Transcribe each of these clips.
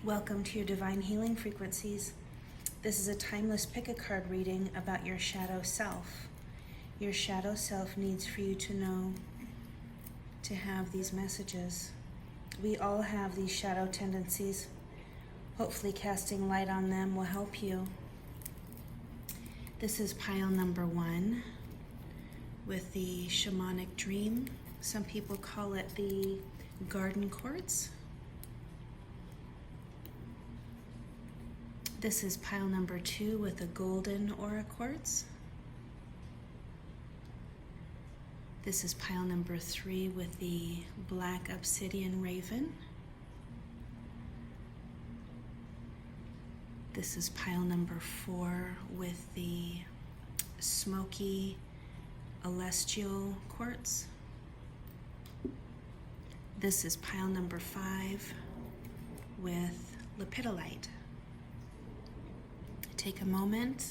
Welcome to your Divine Healing Frequencies. This is a timeless pick-a-card reading about your shadow self. Your shadow self needs for you to know, to have these messages. We all have these shadow tendencies. Hopefully casting light on them will help you. This is pile number 1 with the shamanic dream. Some people call it the garden quartz. This is pile number 2 with the golden aura quartz. This is pile number 3 with the black obsidian raven. This is pile number 4 with the smoky ELESTIAL quartz. This is pile number 5 with LEPIDOLITE. Take a moment,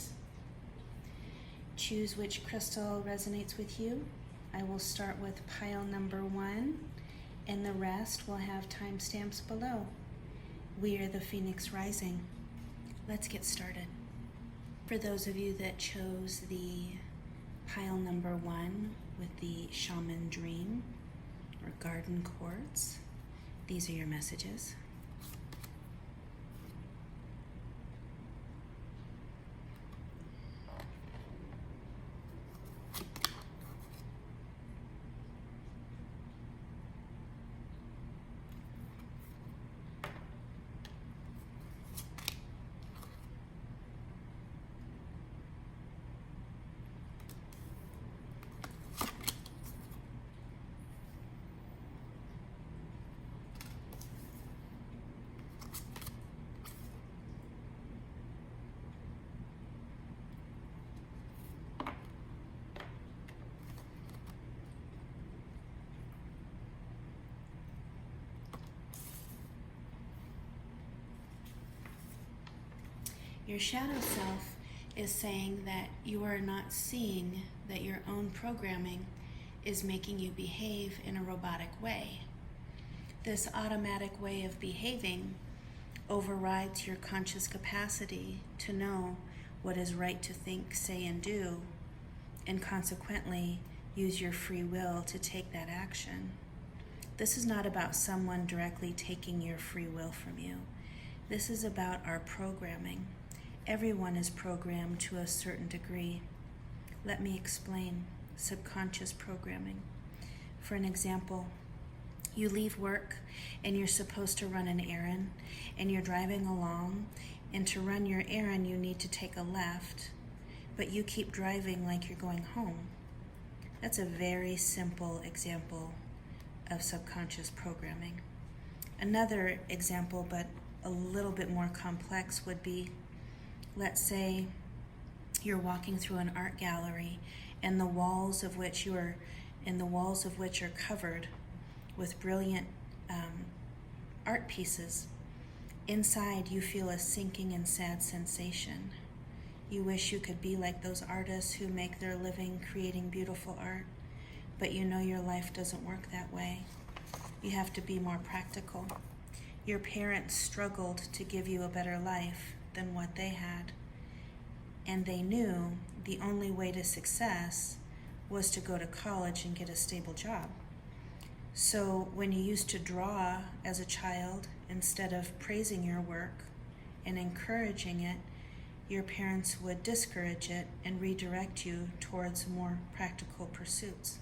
choose which crystal resonates with you. I will start with pile number 1, and the rest will have timestamps below. We are the Phoenix Rising. Let's get started. For those of you that chose the pile number 1 with the shaman dream or garden quartz, these are your messages. Your shadow self is saying that you are not seeing that your own programming is making you behave in a robotic way. This automatic way of behaving overrides your conscious capacity to know what is right to think, say, and do, and consequently use your free will to take that action. This is not about someone directly taking your free will from you. This is about our programming. Everyone is programmed to a certain degree. Let me explain subconscious programming. For an example, you leave work and you're supposed to run an errand, and you're driving along, and to run your errand you need to take a left, but you keep driving like you're going home. That's a very simple example of subconscious programming. Another example, but a little bit more complex, would be, let's say you're walking through an art gallery and the walls of which are covered with brilliant art pieces. Inside you feel a sinking and sad sensation. You wish you could be like those artists who make their living creating beautiful art, but you know your life doesn't work that way. You have to be more practical. Your parents struggled to give you a better life than what they had, and they knew the only way to success was to go to college and get a stable job. So when you used to draw as a child, instead of praising your work and encouraging it, your parents would discourage it and redirect you towards more practical pursuits.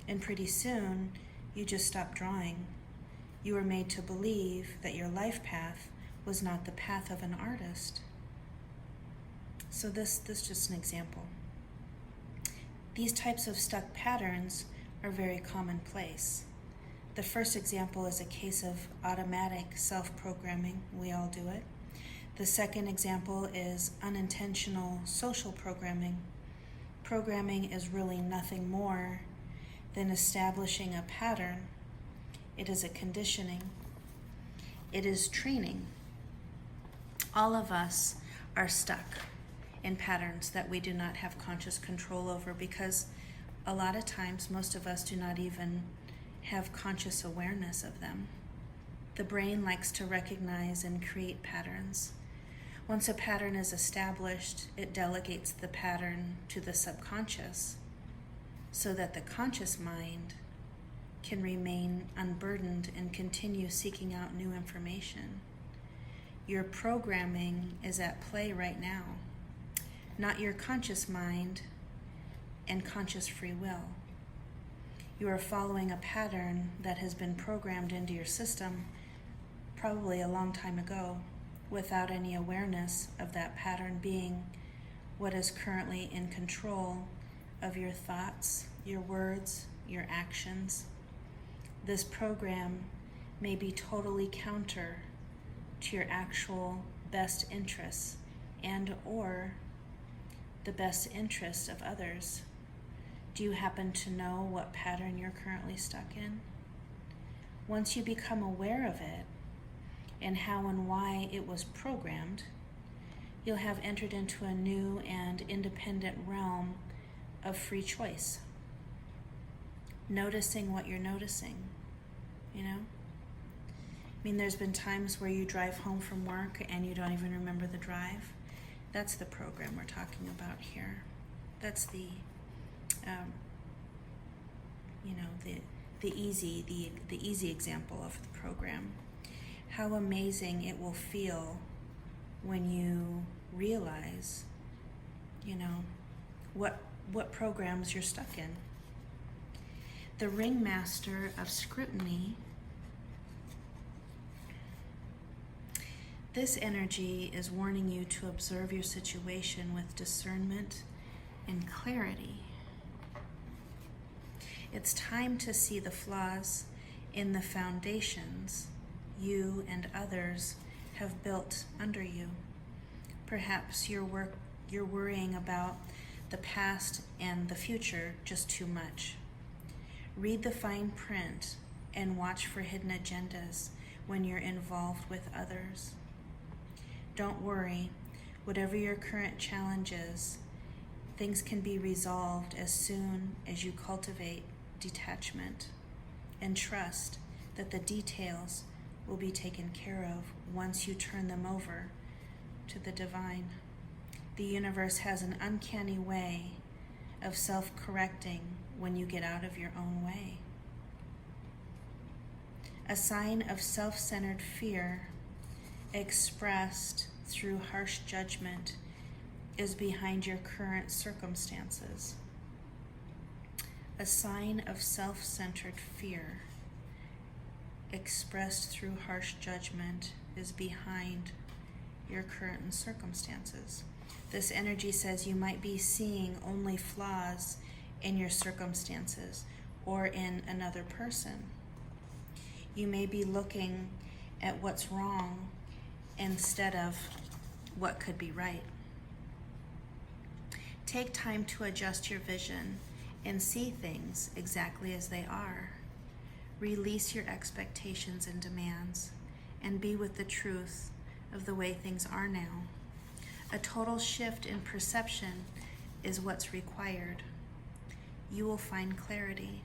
And pretty soon you just stopped drawing. You were made to believe that your life path was not the path of an artist. So this is just an example. These types of stuck patterns are very commonplace. The first example is a case of automatic self-programming. We all do it. The second example is unintentional social programming. Programming is really nothing more than establishing a pattern. It is a conditioning. It is training. All of us are stuck in patterns that we do not have conscious control over, because a lot of times most of us do not even have conscious awareness of them. The brain likes to recognize and create patterns. Once a pattern is established, it delegates the pattern to the subconscious so that the conscious mind can remain unburdened and continue seeking out new information. Your programming is at play right now, not your conscious mind and conscious free will. You are following a pattern that has been programmed into your system probably a long time ago, without any awareness of that pattern being what is currently in control of your thoughts, your words, your actions. This program may be totally counter to your actual best interests and or the best interests of others. Do you happen to know what pattern you're currently stuck in? Once you become aware of it and how and why it was programmed, you'll have entered into a new and independent realm of free choice. Noticing what you're noticing, you know? I mean, there's been times where you drive home from work and you don't even remember the drive. That's the program we're talking about here. That's the, the easy example of the program. How amazing it will feel when you realize, what programs you're stuck in. The ringmaster of scrutiny. This energy is warning you to observe your situation with discernment and clarity. It's time to see the flaws in the foundations you and others have built under you. Perhaps you're worrying about the past and the future just too much. Read the fine print and watch for hidden agendas when you're involved with others. Don't worry, whatever your current challenge is, things can be resolved as soon as you cultivate detachment and trust that the details will be taken care of once you turn them over to the divine. The universe has an uncanny way of self-correcting when you get out of your own way. A sign of self-centered fear expressed through harsh judgment is behind your current circumstances. A sign of self-centered fear expressed through harsh judgment is behind your current circumstances. This energy says you might be seeing only flaws in your circumstances or in another person. You may be looking at what's wrong instead of what could be right. Take time to adjust your vision and see things exactly as they are. Release your expectations and demands and be with the truth of the way things are now. A total shift in perception is what's required. You will find clarity.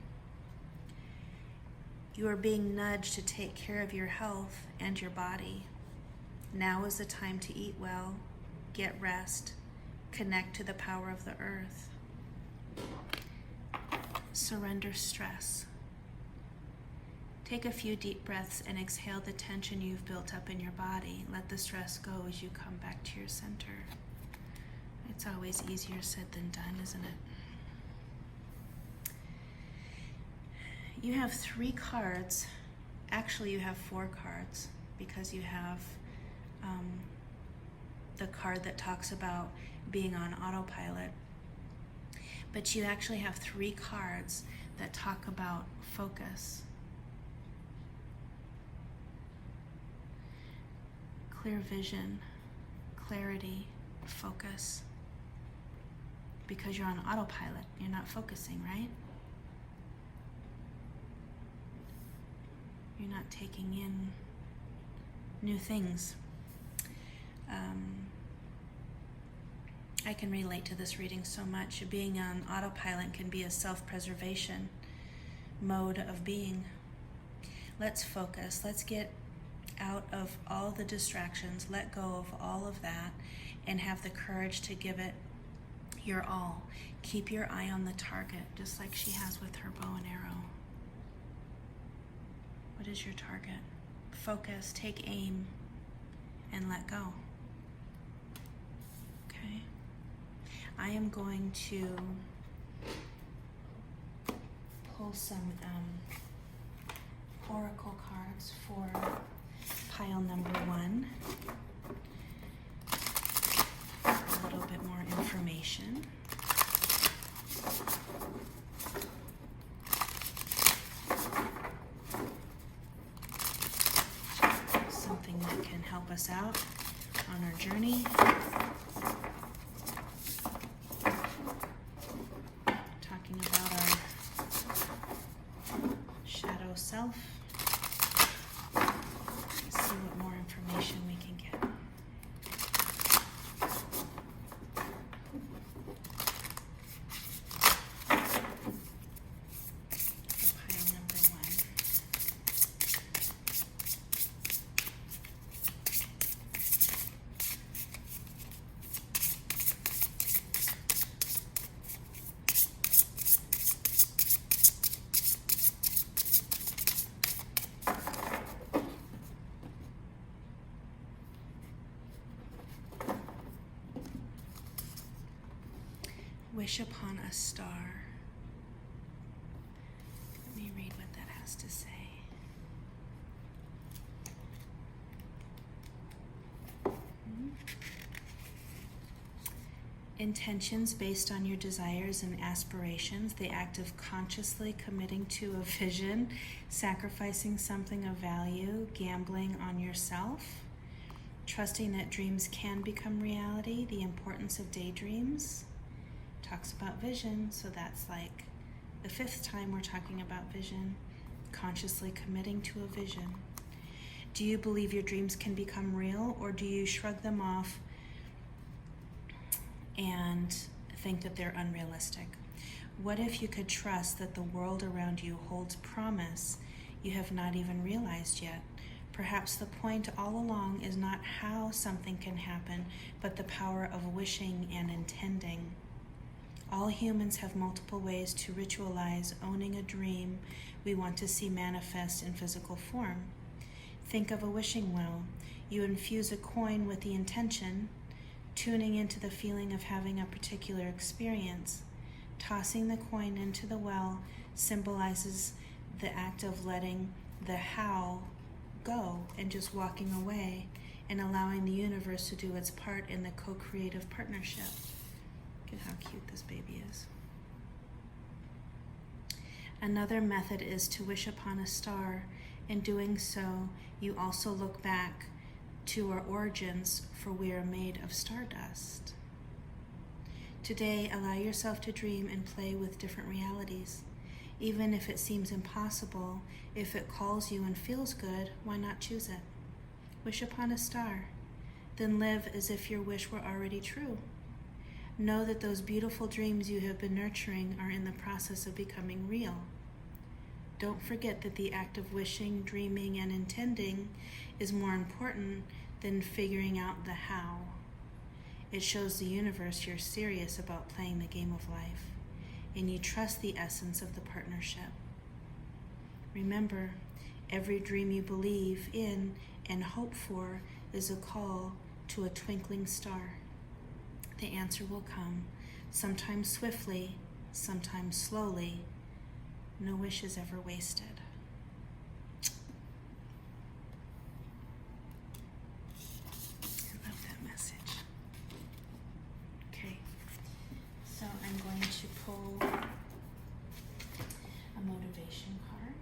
You are being nudged to take care of your health and your body. Now is the time to eat well, get rest, connect to the power of the earth. Surrender stress. Take a few deep breaths and exhale the tension you've built up in your body. Let the stress go as you come back to your center. It's always easier said than done, isn't it? You have 3 cards. Actually, you have 4 cards because you have the card that talks about being on autopilot. But you actually have 3 cards that talk about focus. Clear vision, clarity, focus. Because you're on autopilot, you're not focusing, right? You're not taking in new things. I can relate to this reading so much. Being on autopilot can be a self-preservation mode of being. Let's focus. Let's get out of all the distractions, let go of all of that, and have the courage to give it your all. Keep your eye on the target, just like she has with her bow and arrow. What is your target? Focus, take aim, and let go. Okay? I am going to pull some oracle cards for pile number 1. A little bit more information. Something that can help us out on our journey. Talking about our shadow self. Let's see what more information we can get. Wish upon a star. Let me read what that has to say. Intentions based on your desires and aspirations, the act of consciously committing to a vision, sacrificing something of value, gambling on yourself, trusting that dreams can become reality, the importance of daydreams. Talks about vision, so that's like the 5th time we're talking about vision, consciously committing to a vision. Do you believe your dreams can become real, or do you shrug them off and think that they're unrealistic? What if you could trust that the world around you holds promise you have not even realized yet? Perhaps the point all along is not how something can happen, but the power of wishing and intending. All humans have multiple ways to ritualize owning a dream we want to see manifest in physical form. Think of a wishing well. You infuse a coin with the intention, tuning into the feeling of having a particular experience. Tossing the coin into the well symbolizes the act of letting the how go and just walking away and allowing the universe to do its part in the co-creative partnership. Look at how cute this baby is. Another method is to wish upon a star. In doing so, you also look back to our origins, for we are made of stardust. Today, allow yourself to dream and play with different realities. Even if it seems impossible, if it calls you and feels good, why not choose it? Wish upon a star. Then live as if your wish were already true. Know that those beautiful dreams you have been nurturing are in the process of becoming real. Don't forget that the act of wishing, dreaming, and intending is more important than figuring out the how. It shows the universe you're serious about playing the game of life, and you trust the essence of the partnership. Remember, every dream you believe in and hope for is a call to a twinkling star. The answer will come, sometimes swiftly, sometimes slowly. No wish is ever wasted. I love that message. Okay, so I'm going to pull a motivation card.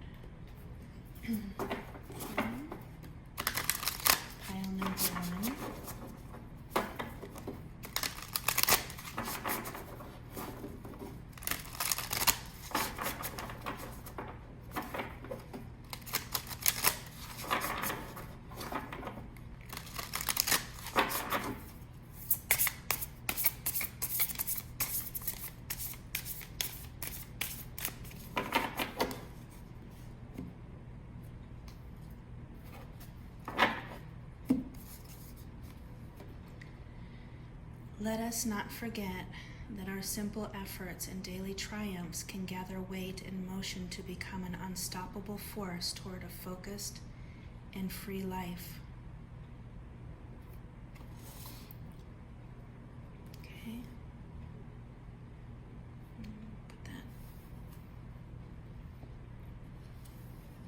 Pile number 1. Let us not forget that our simple efforts and daily triumphs can gather weight and motion to become an unstoppable force toward a focused and free life. Okay. Put that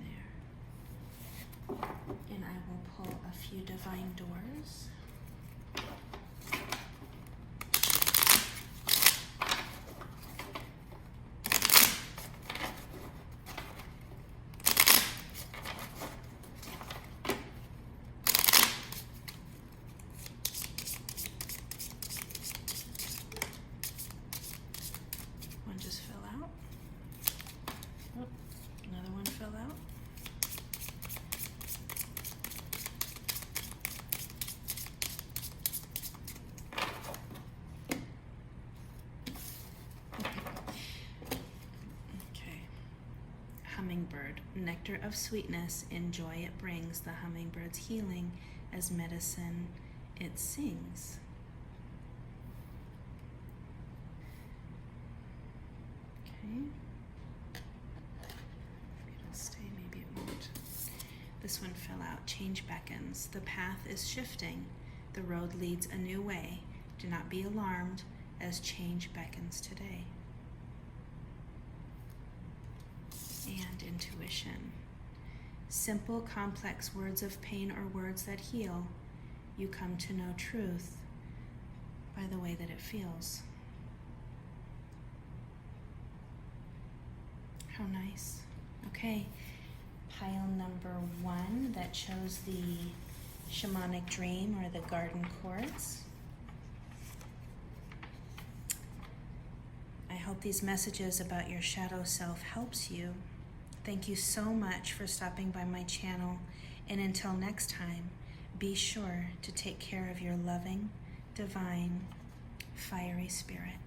there. And I will pull a few divine doors. One just fell out. Oh, another one fell out. Okay. Hummingbird. Nectar of sweetness and joy it brings. The hummingbird's healing as medicine it sings. Okay. Maybe it'll stay, maybe it won't. This one fell out. Change beckons. The path is shifting. The road leads a new way. Do not be alarmed as change beckons today. And intuition. Simple, complex words of pain or words that heal. You come to know truth by the way that it feels. How nice. Okay, pile number 1 that chose the shamanic dream or the garden quartz. I hope these messages about your shadow self helps you. Thank you so much for stopping by my channel, and until next time, be sure to take care of your loving, divine, fiery spirit.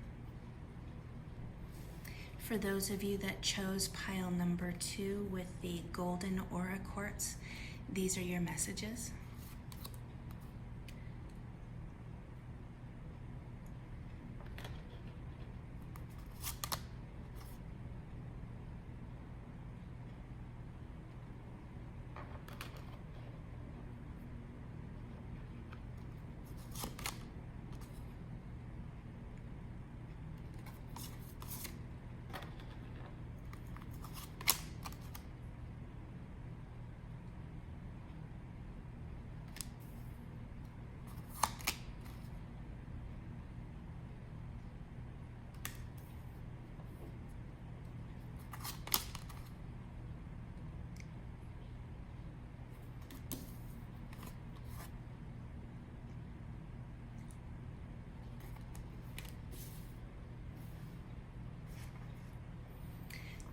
For those of you that chose pile number 2 with the golden aura quartz, these are your messages.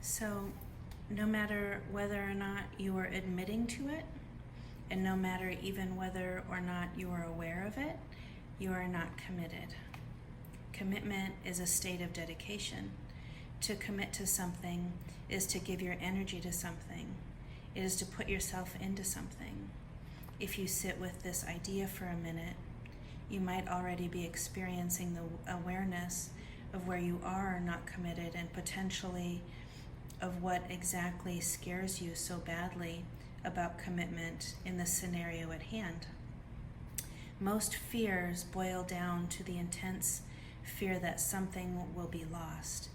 So no matter whether or not you are admitting to it, and no matter even whether or not you are aware of it, you are not committed. Commitment is a state of dedication. To commit to something is to give your energy to something. It is to put yourself into something. If you sit with this idea for a minute, you might already be experiencing the awareness of where you are not committed, and potentially of what exactly scares you so badly about commitment in the scenario at hand. Most fears boil down to the intense fear that something will be lost,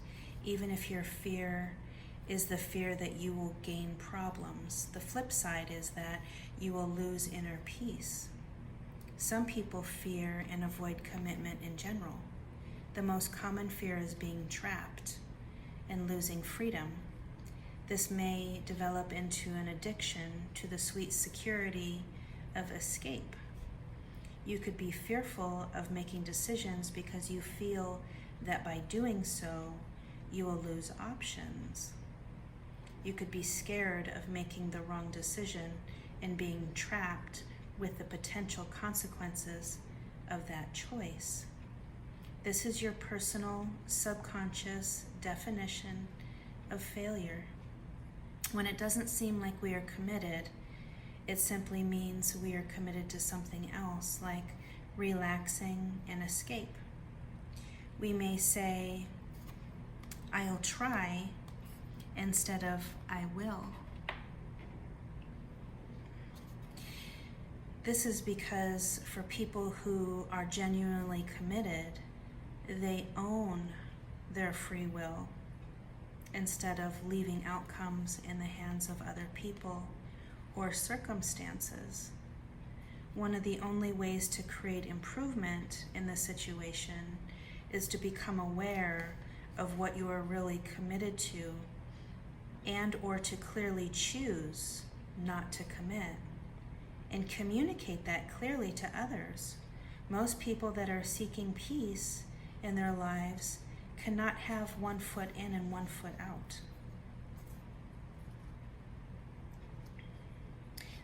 even if your fear is the fear that you will gain problems. The flip side is that you will lose inner peace. Some people fear and avoid commitment in general. The most common fear is being trapped and losing freedom. This may develop into an addiction to the sweet security of escape. You could be fearful of making decisions because you feel that by doing so, you will lose options. You could be scared of making the wrong decision and being trapped with the potential consequences of that choice. This is your personal, subconscious definition of failure. When it doesn't seem like we are committed, it simply means we are committed to something else, like relaxing and escape. We may say, I'll try, instead of I will. This is because for people who are genuinely committed, they own their free will instead of leaving outcomes in the hands of other people or circumstances. One of the only ways to create improvement in the situation is to become aware of what you are really committed to, and or to clearly choose not to commit, and communicate that clearly to others. Most people that are seeking peace in their lives cannot have one foot in and one foot out.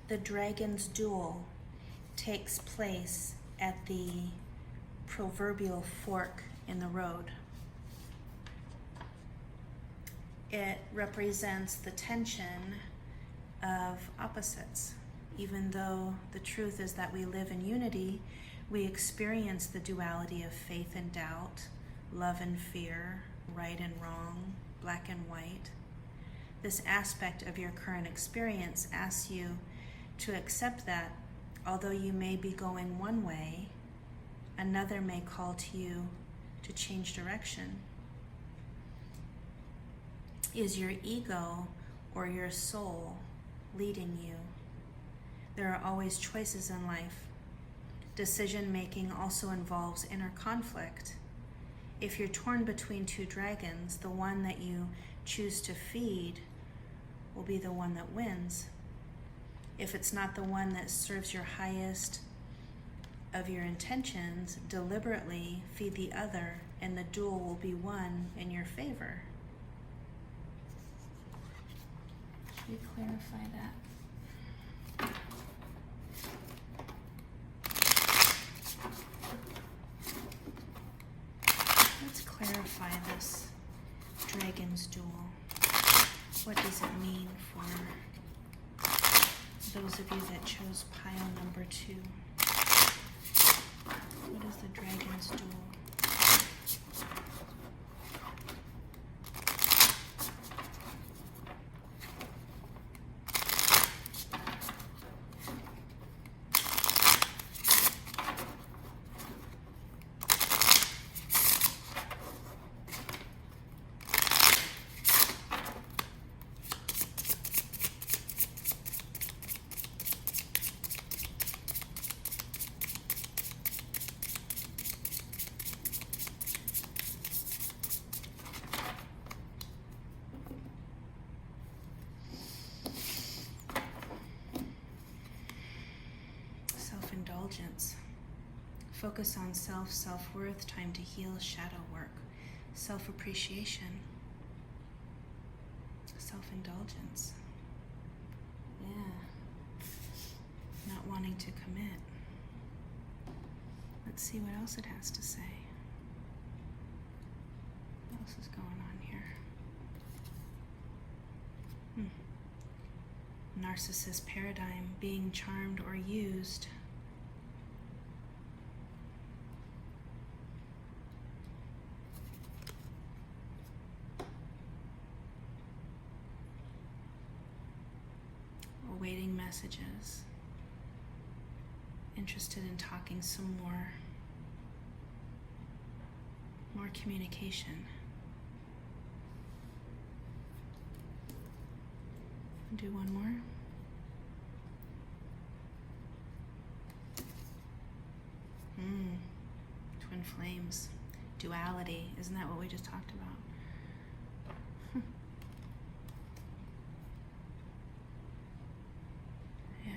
The dragon's duel takes place at the proverbial fork in the road. It represents the tension of opposites. Even though the truth is that we live in unity, we experience the duality of faith and doubt, love and fear, right and wrong, black and white. This aspect of your current experience asks you to accept that although you may be going one way, another may call to you to change direction. Is your ego or your soul leading you? There are always choices in life. Decision making also involves inner conflict. If you're torn between two dragons, the one that you choose to feed will be the one that wins. If it's not the one that serves your highest of your intentions, deliberately feed the other, and the duel will be won in your favor. Should we clarify that? Let's clarify this dragon's duel. What does it mean for those of you that chose pile number 2? What is the dragon's duel? Self-indulgence. Focus on self, self-worth, time to heal, shadow work, self-appreciation, self-indulgence. Yeah. Not wanting to commit. Let's see what else it has to say. What else is going on here? Narcissist paradigm, being charmed or used. Awaiting messages. Interested in talking some more communication. Do one more. Twin flames. Duality. Isn't that what we just talked about? Yeah.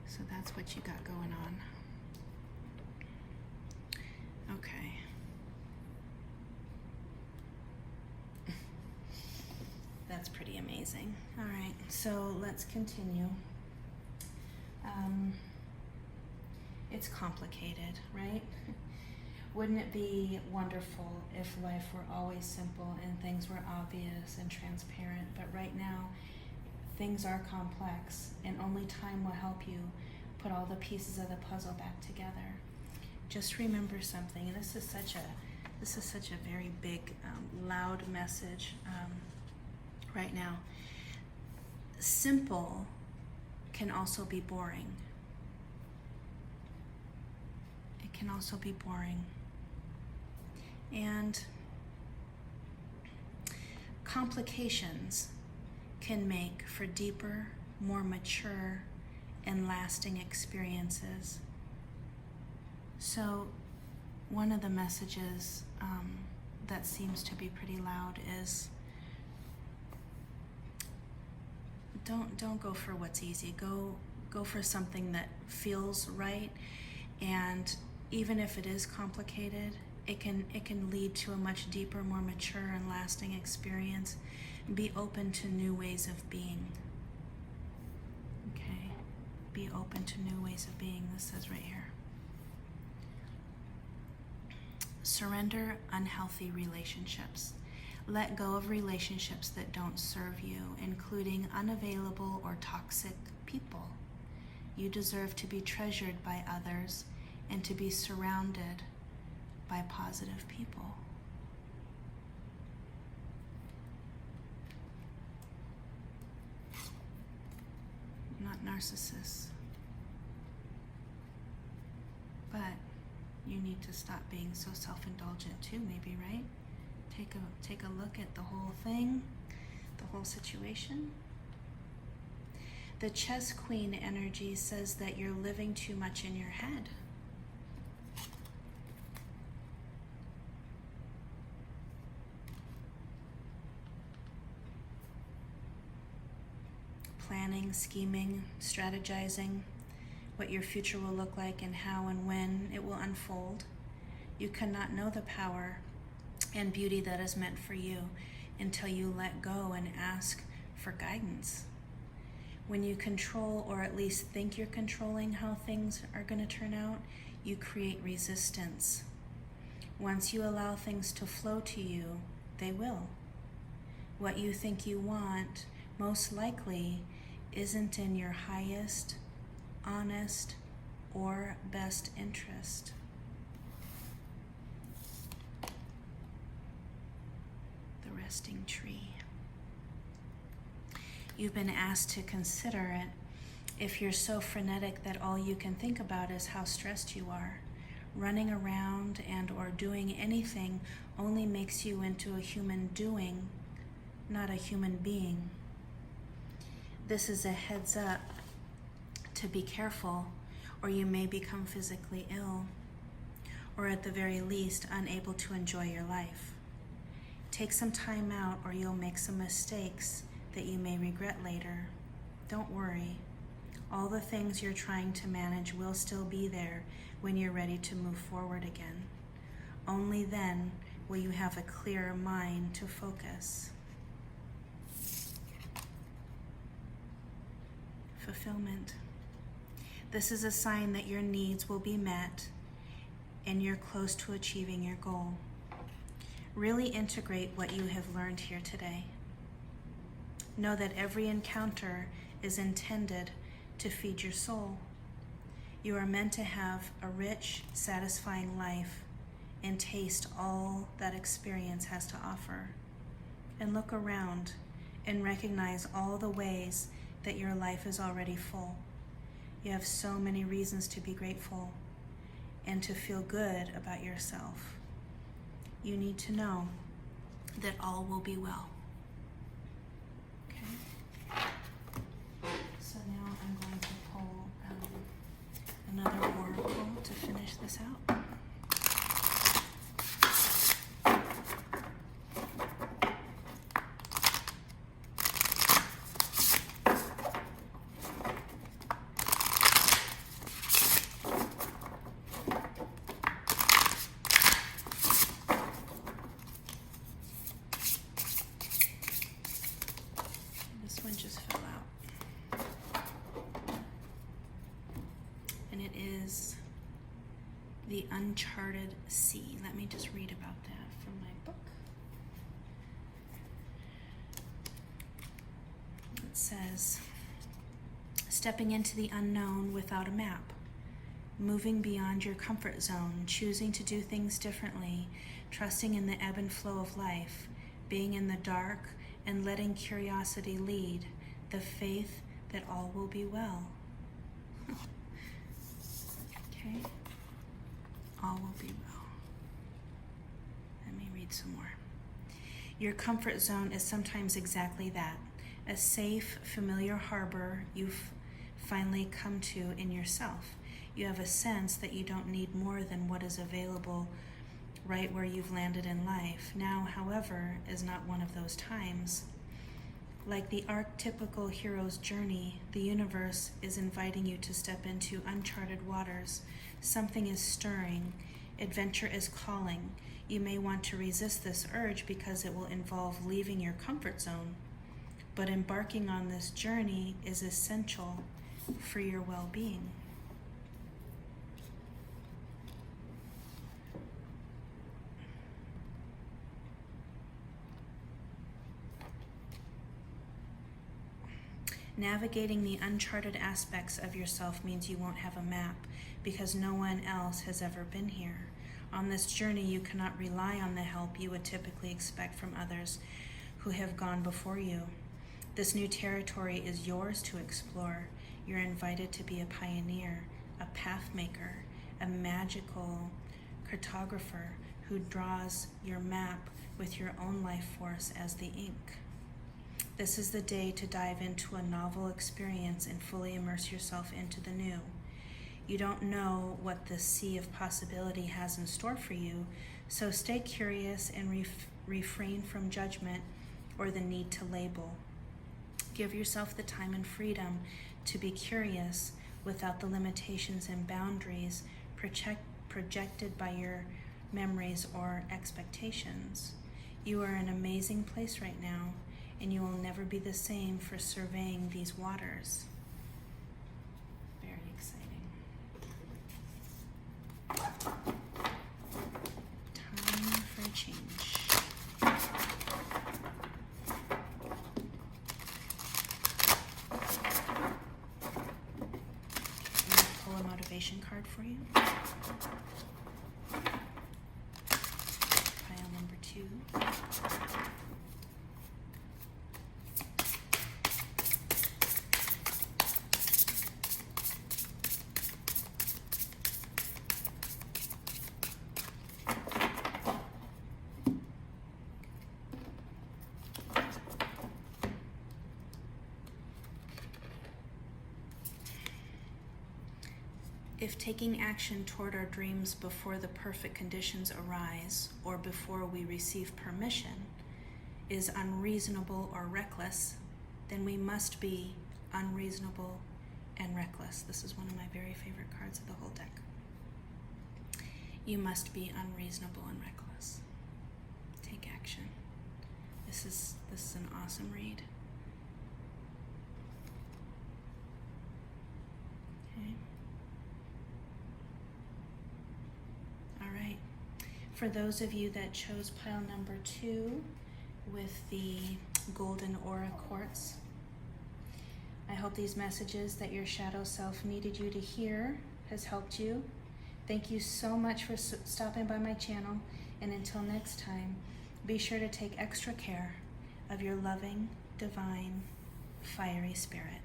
So that's what you got going on. Okay. That's pretty amazing. All right, so let's continue. It's complicated, right? Wouldn't it be wonderful if life were always simple and things were obvious and transparent? But right now, things are complex, and only time will help you put all the pieces of the puzzle back together. just remember something, and this is such a very big, loud message right now. Simple can also be boring. It can also be boring. And complications can make for deeper, more mature, and lasting experiences. So one of the messages that seems to be pretty loud is don't go for what's easy. Go for something that feels right, and even if it is complicated, it can lead to a much deeper, more mature, and lasting experience. Be open to new ways of being. Okay? Be open to new ways of being, this says right here. Surrender unhealthy relationships. Let go of relationships that don't serve you, including unavailable or toxic people. You deserve to be treasured by others and to be surrounded by positive people. Not narcissists. But you need to stop being so self-indulgent too, maybe, right? Take a look at the whole thing, the whole situation. The chess queen energy says that you're living too much in your head. Planning, scheming, strategizing what your future will look like and how and when it will unfold. You cannot know the power and beauty that is meant for you until you let go and ask for guidance. When you control, or at least think you're controlling how things are going to turn out, you create resistance. Once you allow things to flow to you, they will. What you think you want most likely isn't in your highest, honest, or best interest. The resting tree. You've been asked to consider it if you're so frenetic that all you can think about is how stressed you are. Running around and or doing anything only makes you into a human doing, not a human being. This is a heads up to be careful, or you may become physically ill, or at the very least unable to enjoy your life. Take some time out, or you'll make some mistakes that you may regret later. Don't worry. All the things you're trying to manage will still be there when you're ready to move forward again. Only then will you have a clearer mind to focus. Fulfillment. This is a sign that your needs will be met and you're close to achieving your goal. Really integrate what you have learned here today. Know that every encounter is intended to feed your soul. You are meant to have a rich, satisfying life and taste all that experience has to offer. And look around and recognize all the ways that your life is already full. You have so many reasons to be grateful and to feel good about yourself. You need to know that all will be well. Okay? So now I'm going to pull another oracle to finish this out. This one just fell out. And it is the uncharted sea. Let me just read about that from my book. It says, stepping into the unknown without a map. moving beyond your comfort zone, choosing to do things differently, trusting in the ebb and flow of life, being in the dark and letting curiosity lead, the faith that all will be well. Okay? All will be well. Let me read some more. Your comfort zone is sometimes exactly that, a safe, familiar harbor you've finally come to in yourself. You have a sense that you don't need more than what is available right where you've landed in life. Now, however, is not one of those times. Like the archetypical hero's journey, the universe is inviting you to step into uncharted waters. Something is stirring. Adventure is calling. You may want to resist this urge because it will involve leaving your comfort zone. But embarking on this journey is essential for your well-being. Navigating the uncharted aspects of yourself means you won't have a map because no one else has ever been here. On this journey, you cannot rely on the help you would typically expect from others who have gone before you. This new territory is yours to explore. You're invited to be a pioneer, a path maker, a magical cartographer who draws your map with your own life force as the ink. This is the day to dive into a novel experience and fully immerse yourself into the new. You don't know what the sea of possibility has in store for you, so stay curious and refrain from judgment or the need to label. Give yourself the time and freedom to be curious without the limitations and boundaries projected by your memories or expectations. You are in an amazing place right now, and you will never be the same for surveying these waters. Very exciting. Time for a change. I'm going to pull a motivation card for you. Pile number 2. If taking action toward our dreams before the perfect conditions arise or before we receive permission is unreasonable or reckless, then we must be unreasonable and reckless. This is one of my very favorite cards of the whole deck. You must be unreasonable and reckless. Take action. This is an awesome read. Okay. For those of you that chose pile number 2 with the golden aura quartz, I hope these messages that your shadow self needed you to hear has helped you. Thank you so much for stopping by my channel, and until next time, be sure to take extra care of your loving, divine, fiery spirit.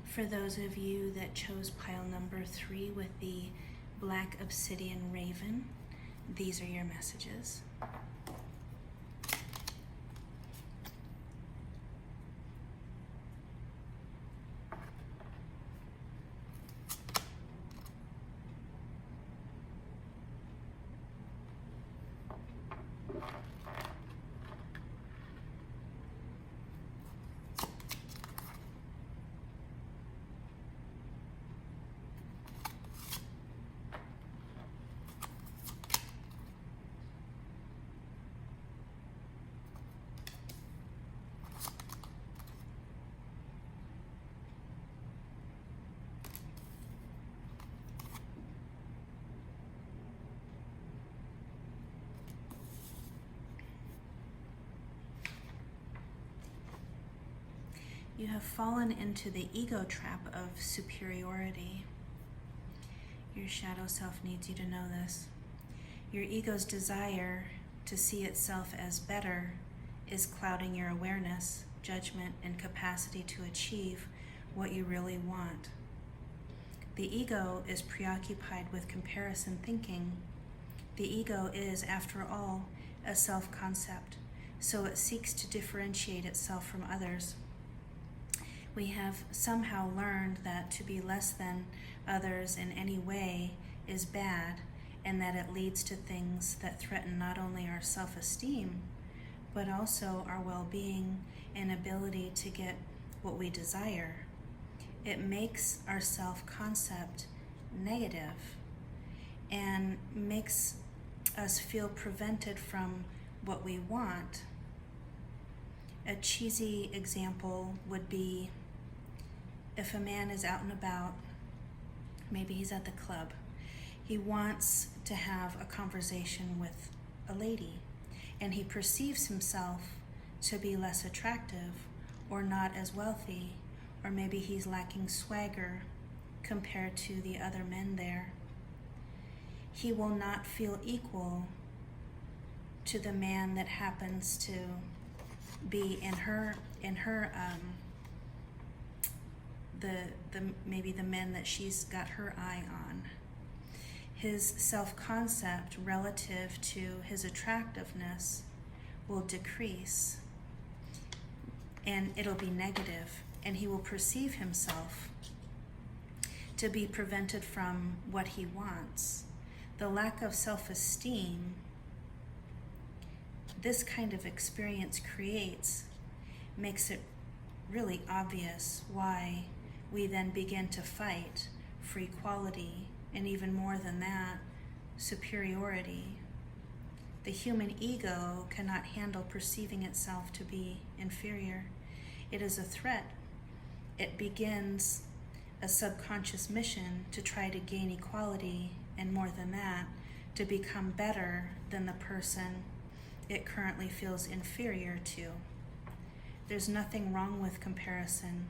For those of you that chose pile number 3 with the black obsidian raven, these are your messages. You have fallen into the ego trap of superiority. Your shadow self needs you to know this. Your ego's desire to see itself as better is clouding your awareness, judgment, and capacity to achieve what you really want. The ego is preoccupied with comparison thinking. The ego is, after all, a self-concept, so it seeks to differentiate itself from others. We have somehow learned that to be less than others in any way is bad, and that it leads to things that threaten not only our self-esteem, but also our well-being and ability to get what we desire. It makes our self-concept negative and makes us feel prevented from what we want. A cheesy example would be if a man is out and about, maybe he's at the club, he wants to have a conversation with a lady, and he perceives himself to be less attractive or not as wealthy, or maybe he's lacking swagger compared to the other men there. He will not feel equal to the man that happens to be in her maybe the men that she's got her eye on. His self-concept relative to his attractiveness will decrease, and it'll be negative, and he will perceive himself to be prevented from what he wants. The lack of self-esteem this kind of experience creates makes it really obvious why we then begin to fight for equality, and even more than that, superiority. The human ego cannot handle perceiving itself to be inferior. It is a threat. It begins a subconscious mission to try to gain equality, and more than that, to become better than the person it currently feels inferior to. There's nothing wrong with comparison.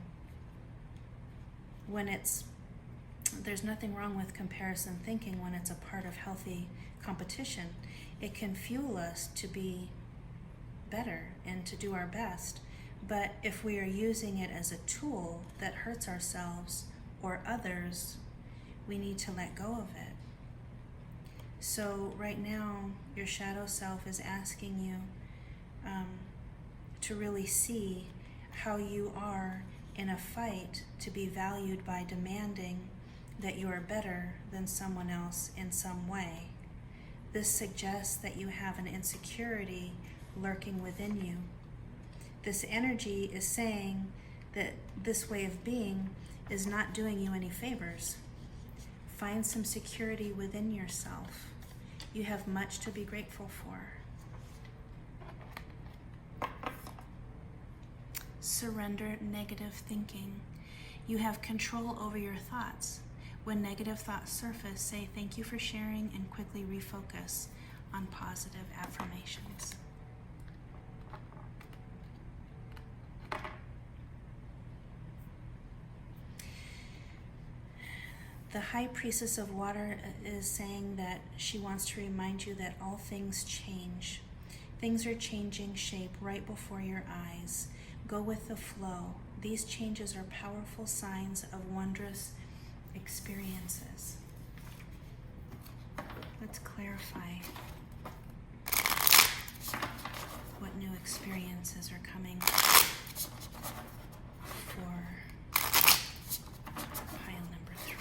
There's nothing wrong with comparison thinking when it's a part of healthy competition. It can fuel us to be better and to do our best. But if we are using it as a tool that hurts ourselves or others, we need to let go of it. So right now, your shadow self is asking you to really see how you are in a fight to be valued by demanding that you are better than someone else in some way. This suggests that you have an insecurity lurking within you. This energy is saying that this way of being is not doing you any favors. Find some security within yourself. You have much to be grateful for. Surrender negative thinking. You have control over your thoughts. When negative thoughts surface, say thank you for sharing and quickly refocus on positive affirmations. The High Priestess of Water is saying that she wants to remind you that all things change. Things are changing shape right before your eyes. Go with the flow. These changes are powerful signs of wondrous experiences. Let's clarify what new experiences are coming for pile number 3.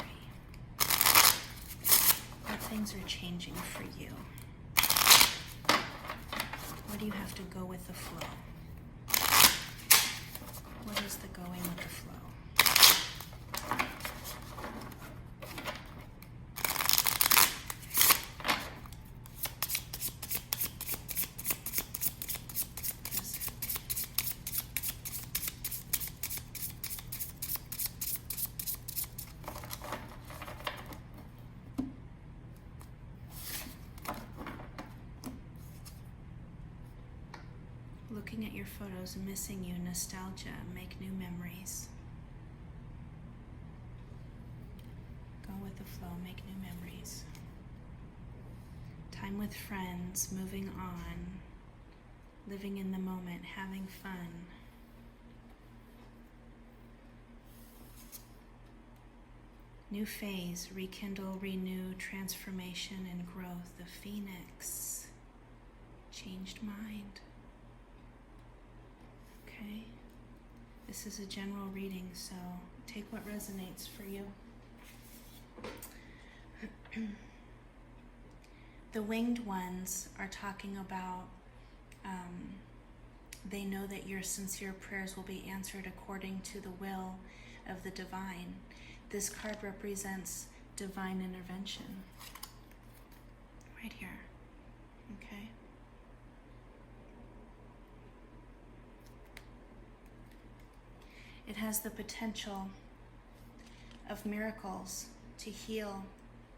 What things are changing for you? What do you have to go with the flow? What is the going with the flow? Looking at your photos, missing you, nostalgia, make new memories. Go with the flow, make new memories. Time with friends, moving on, living in the moment, having fun. New phase, rekindle, renew, transformation and growth. The phoenix, changed mind. Okay, this is a general reading, so take what resonates for you. The winged ones are talking about they know that your sincere prayers will be answered according to the will of the divine. This card represents divine intervention. Right here. Okay. It has the potential of miracles to heal.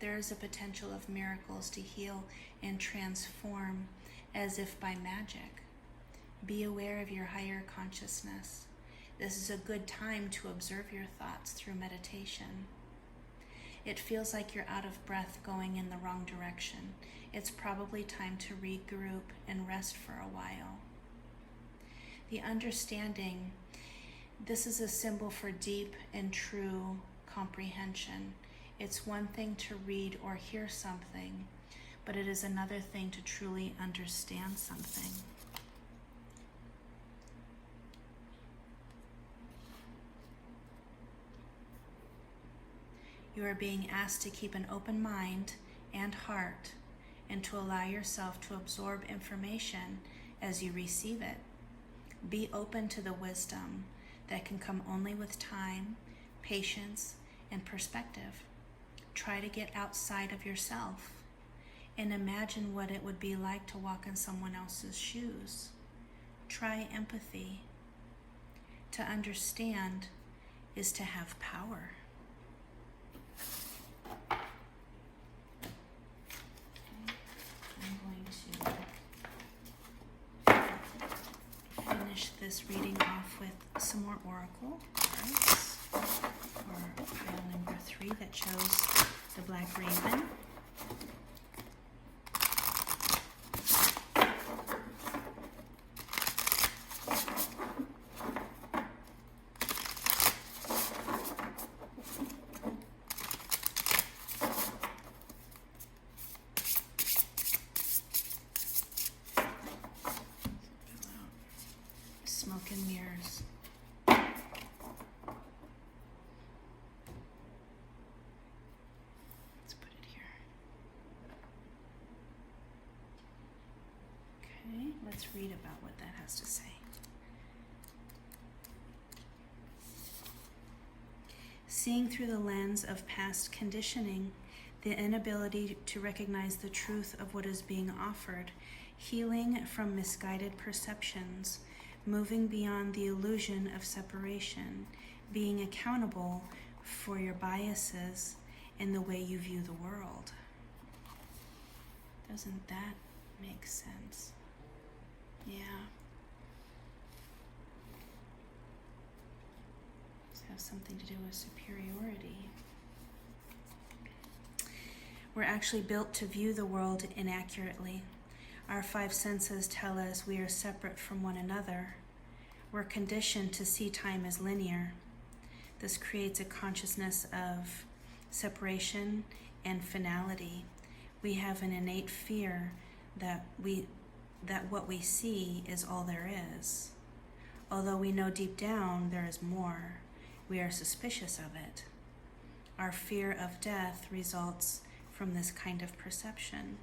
There is a potential of miracles to heal and transform as if by magic. Be aware of your higher consciousness. This is a good time to observe your thoughts through meditation. It feels like you're out of breath going in the wrong direction. It's probably time to regroup and rest for a while. The understanding, this is a symbol for deep and true comprehension. It's one thing to read or hear something, but it is another thing to truly understand something. You are being asked to keep an open mind and heart and to allow yourself to absorb information as you receive it. Be open to the wisdom that can come only with time, patience, and perspective. Try to get outside of yourself and imagine what it would be like to walk in someone else's shoes. Try empathy. To understand is to have power. Finish this reading off with some more oracle cards for pile number 3 that chose the Black Raven. Smoke and mirrors. Let's put it here. Okay, let's read about what that has to say. Seeing through the lens of past conditioning, the inability to recognize the truth of what is being offered, healing from misguided perceptions, moving beyond the illusion of separation, being accountable for your biases and the way you view the world. Doesn't that make sense? Yeah. This has something to do with superiority. We're actually built to view the world inaccurately. Our 5 senses tell us we are separate from one another. We're conditioned to see time as linear. This creates a consciousness of separation and finality. We have an innate fear that what we see is all there is. Although we know deep down there is more, we are suspicious of it. Our fear of death results from this kind of perception.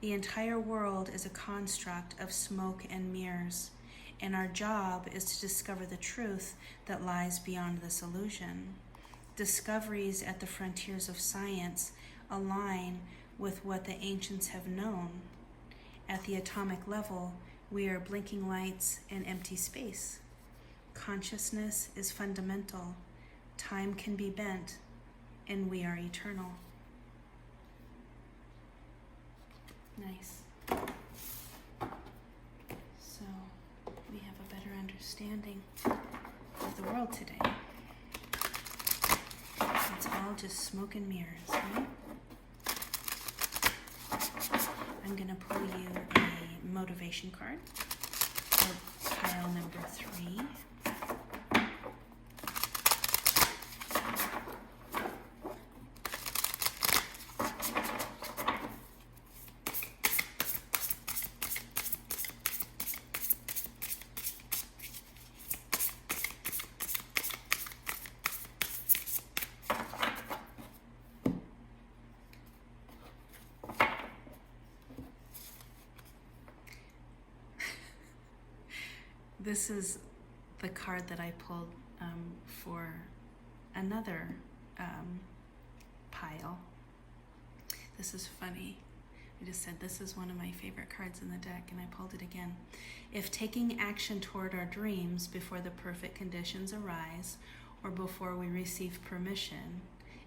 The entire world is a construct of smoke and mirrors, and our job is to discover the truth that lies beyond this illusion. Discoveries at the frontiers of science align with what the ancients have known. At the atomic level, we are blinking lights in empty space. Consciousness is fundamental. Time can be bent, and we are eternal. Nice. So we have a better understanding of the world today. It's all just smoke and mirrors, right? I'm going to pull you a motivation card for pile number 3. This is the card that I pulled for another pile. This is funny. I just said this is one of my favorite cards in the deck, and I pulled it again. If taking action toward our dreams before the perfect conditions arise or before we receive permission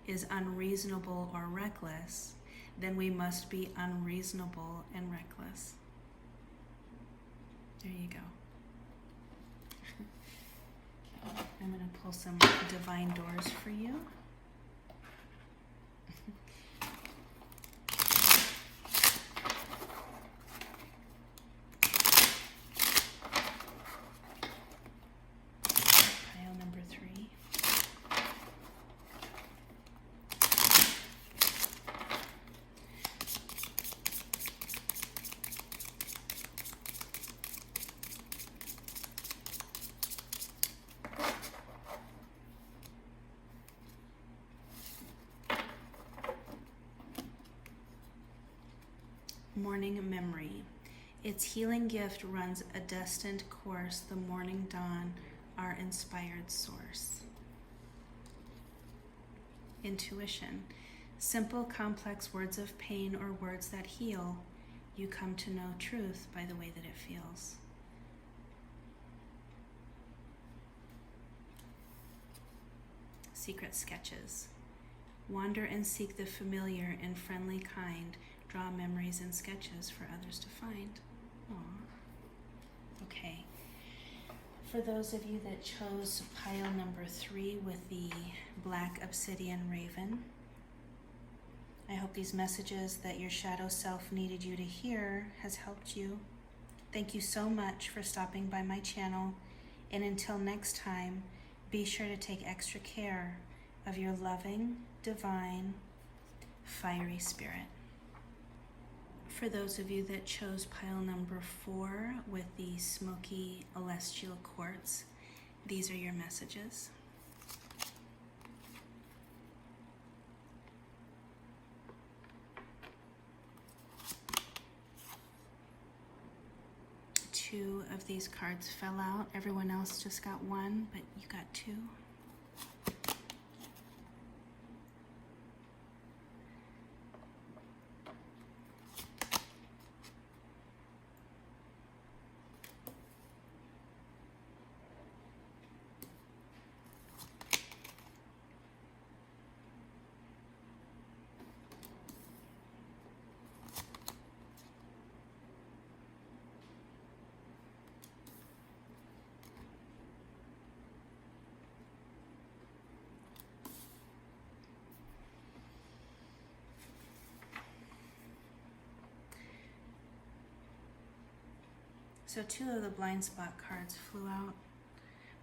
is unreasonable or reckless, then we must be unreasonable and reckless. There you go. I'm going to pull some divine doors for you. Pile number 3. Morning memory. Its healing gift runs a destined course, the morning dawn, our inspired source. Intuition. Simple, complex words of pain or words that heal. You come to know truth by the way that it feels. Secret sketches. Wander and seek the familiar and friendly kind. Draw memories and sketches for others to find. Aww. Okay. For those of you that chose pile number 3 with the black obsidian raven, I hope these messages that your shadow self needed you to hear has helped you. Thank you so much for stopping by my channel, and until next time, be sure to take extra care of your loving, divine, fiery spirit. For those of you that chose pile number 4 with the smoky celestial quartz, these are your messages. Two of these cards fell out. Everyone else just got 1, but you got 2. So 2 of the blind spot cards flew out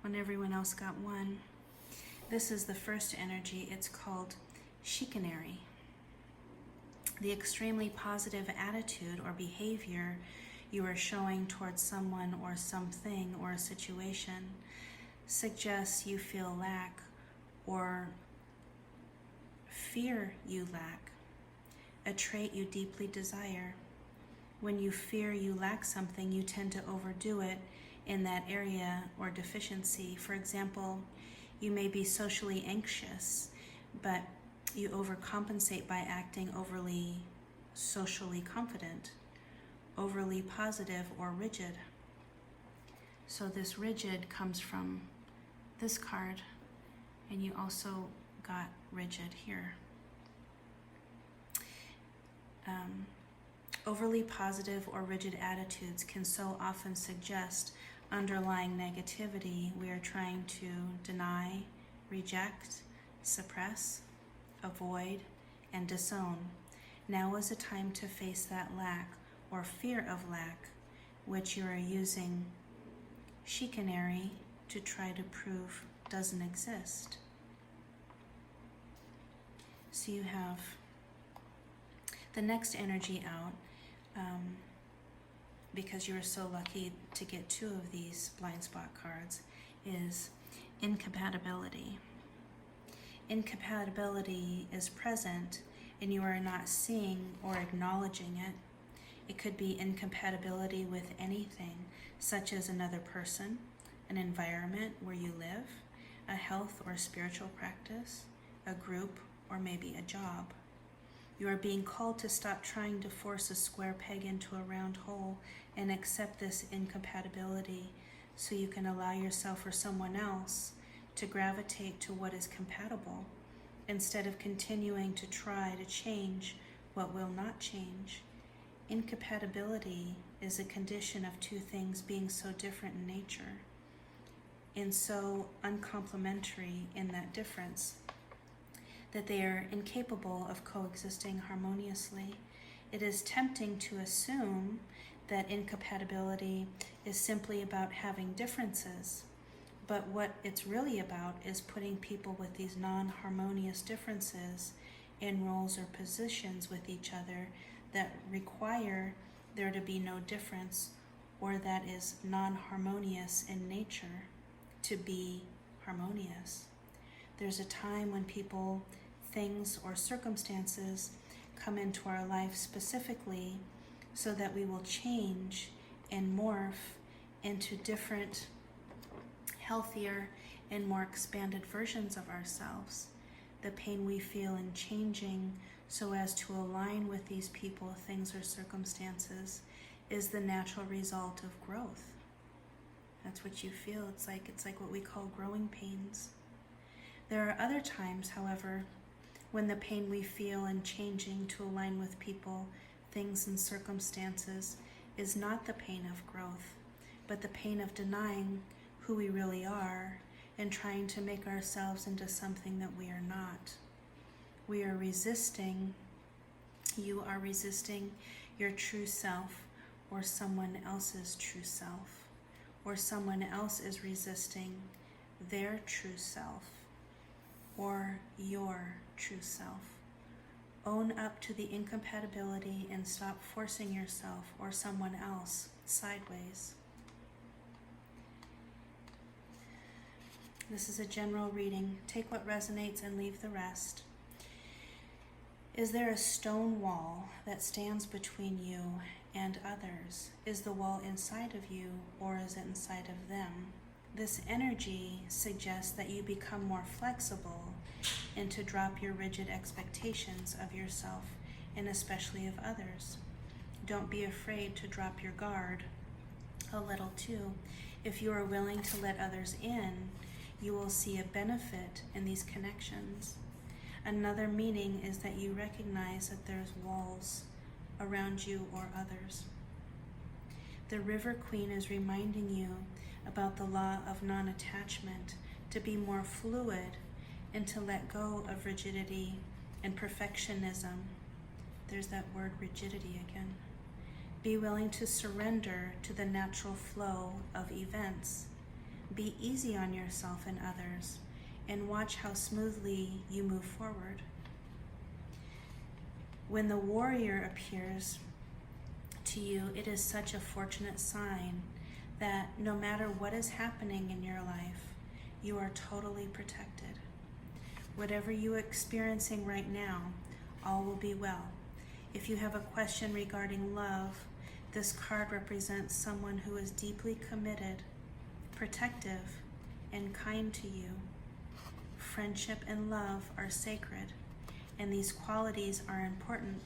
when everyone else got 1. This is the first energy. It's called chicanery. The extremely positive attitude or behavior you are showing towards someone or something or a situation suggests you feel lack or fear you lack, a trait you deeply desire. When you fear you lack something, you tend to overdo it in that area or deficiency. For example, you may be socially anxious, but you overcompensate by acting overly socially confident, overly positive, or rigid. So this rigid comes from this card, and you also got rigid here. Overly positive or rigid attitudes can so often suggest underlying negativity we are trying to deny, reject, suppress, avoid, and disown. Now is a time to face that lack or fear of lack, which you are using chicanery to try to prove doesn't exist. So you have the next energy out, because you were so lucky to get 2 of these blind spot cards, is incompatibility. Incompatibility is present and you are not seeing or acknowledging it. It could be incompatibility with anything, such as another person, an environment where you live, a health or spiritual practice, a group, or maybe a job. You are being called to stop trying to force a square peg into a round hole and accept this incompatibility so you can allow yourself or someone else to gravitate to what is compatible instead of continuing to try to change what will not change. Incompatibility is a condition of 2 things being so different in nature and so uncomplementary in that difference that they are incapable of coexisting harmoniously. It is tempting to assume that incompatibility is simply about having differences, but what it's really about is putting people with these non-harmonious differences in roles or positions with each other that require there to be no difference or that is non-harmonious in nature to be harmonious. There's a time when people, things, or circumstances come into our life specifically so that we will change and morph into different, healthier, and more expanded versions of ourselves. The pain we feel in changing so as to align with these people, things, or circumstances is the natural result of growth. That's what you feel. It's like what we call growing pains. There are other times, however, when the pain we feel in changing to align with people, things, and circumstances is not the pain of growth, but the pain of denying who we really are and trying to make ourselves into something that we are not. We are resisting, you are resisting your true self or someone else's true self, or someone else is resisting their true self or your true self. Own up to the incompatibility and stop forcing yourself or someone else sideways. This is a general reading. Take what resonates and leave the rest. Is there a stone wall that stands between you and others? Is the wall inside of you or is it inside of them? This energy suggests that you become more flexible and to drop your rigid expectations of yourself and especially of others. Don't be afraid to drop your guard a little too. If you are willing to let others in, you will see a benefit in these connections. Another meaning is that you recognize that there's walls around you or others. The River Queen is reminding you about the law of non-attachment, to be more fluid and to let go of rigidity and perfectionism. There's that word rigidity again. Be willing to surrender to the natural flow of events. Be easy on yourself and others, and watch how smoothly you move forward. When the warrior appears to you, it is such a fortunate sign that no matter what is happening in your life, you are totally protected. Whatever you are experiencing right now, all will be well. If you have a question regarding love, this card represents someone who is deeply committed, protective, and kind to you. Friendship and love are sacred, and these qualities are important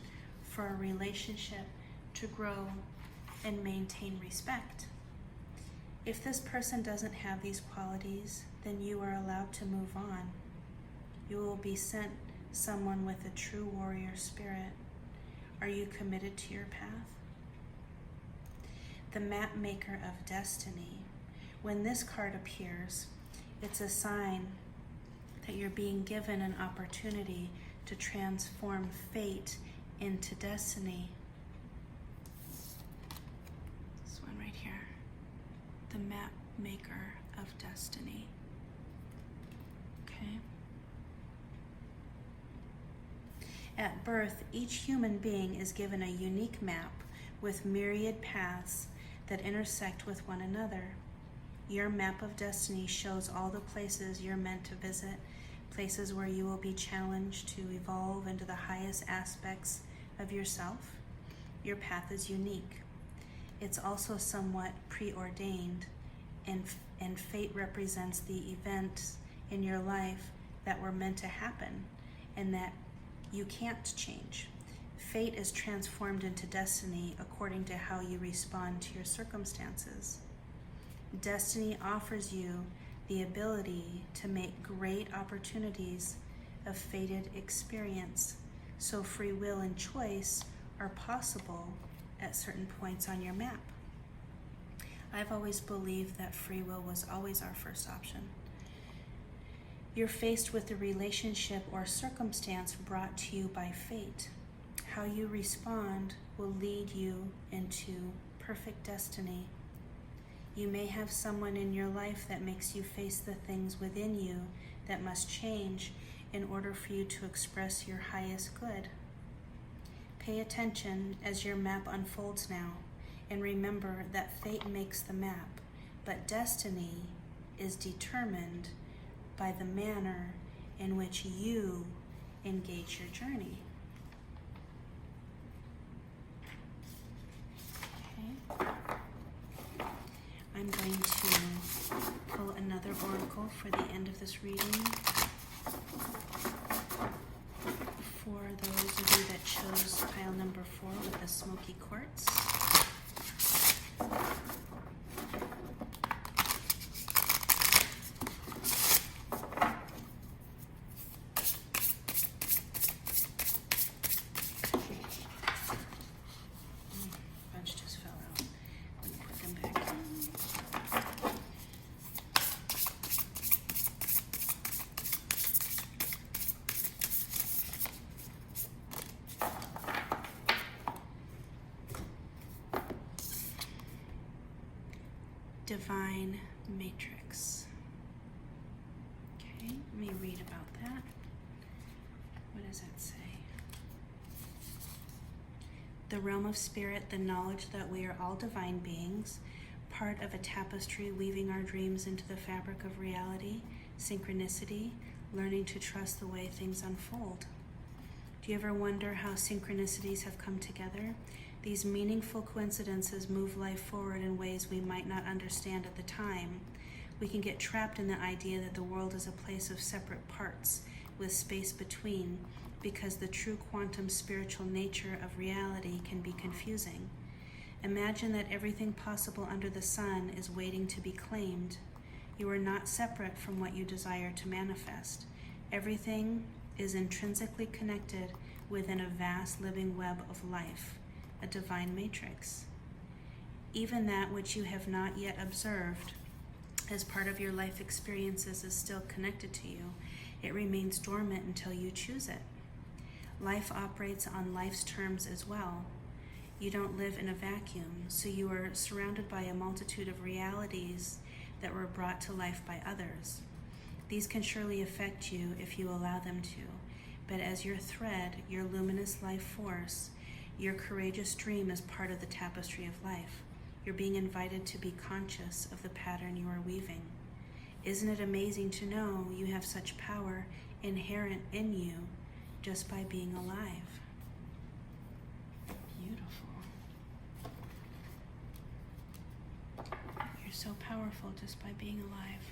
for a relationship to grow and maintain respect. If this person doesn't have these qualities, then you are allowed to move on. You will be sent someone with a true warrior spirit. Are you committed to your path? The map maker of destiny. When this card appears, it's a sign that you're being given an opportunity to transform fate into destiny. This one right here, the map maker of destiny. Okay? At birth, each human being is given a unique map with myriad paths that intersect with one another. Your map of destiny shows all the places you're meant to visit, places where you will be challenged to evolve into the highest aspects of yourself. Your path is unique. It's also somewhat preordained, and fate represents the events in your life that were meant to happen and that you can't change. Fate is transformed into destiny according to how you respond to your circumstances. Destiny offers you the ability to make great opportunities of fated experience, so free will and choice are possible at certain points on your map. I've always believed that free will was always our first option. You're faced with a relationship or circumstance brought to you by fate. How you respond will lead you into perfect destiny. You may have someone in your life that makes you face the things within you that must change in order for you to express your highest good. Pay attention as your map unfolds now, and remember that fate makes the map, but destiny is determined by the manner in which you engage your journey. Okay. I'm going to pull another oracle for the end of this reading. For those of you that chose pile number 4 with the smoky quartz. Bunch just fell out. Let me put them back in. Divine Matrix. Okay, let me read about that. What does that say? The realm of spirit, the knowledge that we are all divine beings, part of a tapestry weaving our dreams into the fabric of reality, synchronicity, learning to trust the way things unfold. Do you ever wonder how synchronicities have come together? These meaningful coincidences move life forward in ways we might not understand at the time. We can get trapped in the idea that the world is a place of separate parts with space between, because the true quantum spiritual nature of reality can be confusing. Imagine that everything possible under the sun is waiting to be claimed. You are not separate from what you desire to manifest. Everything is intrinsically connected within a vast living web of life, a divine matrix. Even that which you have not yet observed as part of your life experiences is still connected to you. It remains dormant until you choose it. Life operates on life's terms as well. You don't live in a vacuum, so you are surrounded by a multitude of realities that were brought to life by others. These can surely affect you if you allow them to, but as your thread, your luminous life force, your courageous dream is part of the tapestry of life. You're being invited to be conscious of the pattern you are weaving. Isn't it amazing to know you have such power inherent in you just by being alive? Beautiful. You're so powerful just by being alive.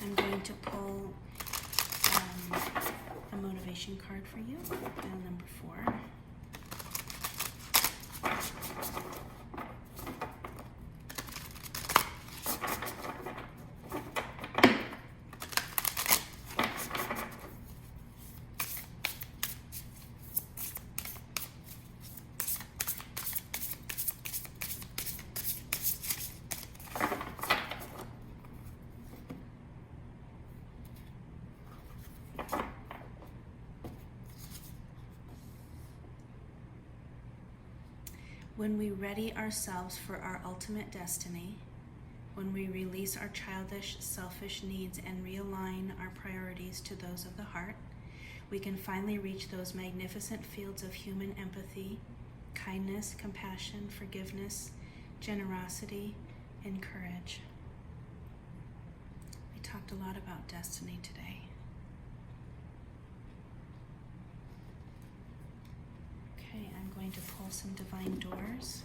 I'm going to pull a motivation card for you, pile number 4. When we ready ourselves for our ultimate destiny, when we release our childish, selfish needs and realign our priorities to those of the heart, we can finally reach those magnificent fields of human empathy, kindness, compassion, forgiveness, generosity, and courage. We talked a lot about destiny today. Okay, I'm going to pull some divine doors.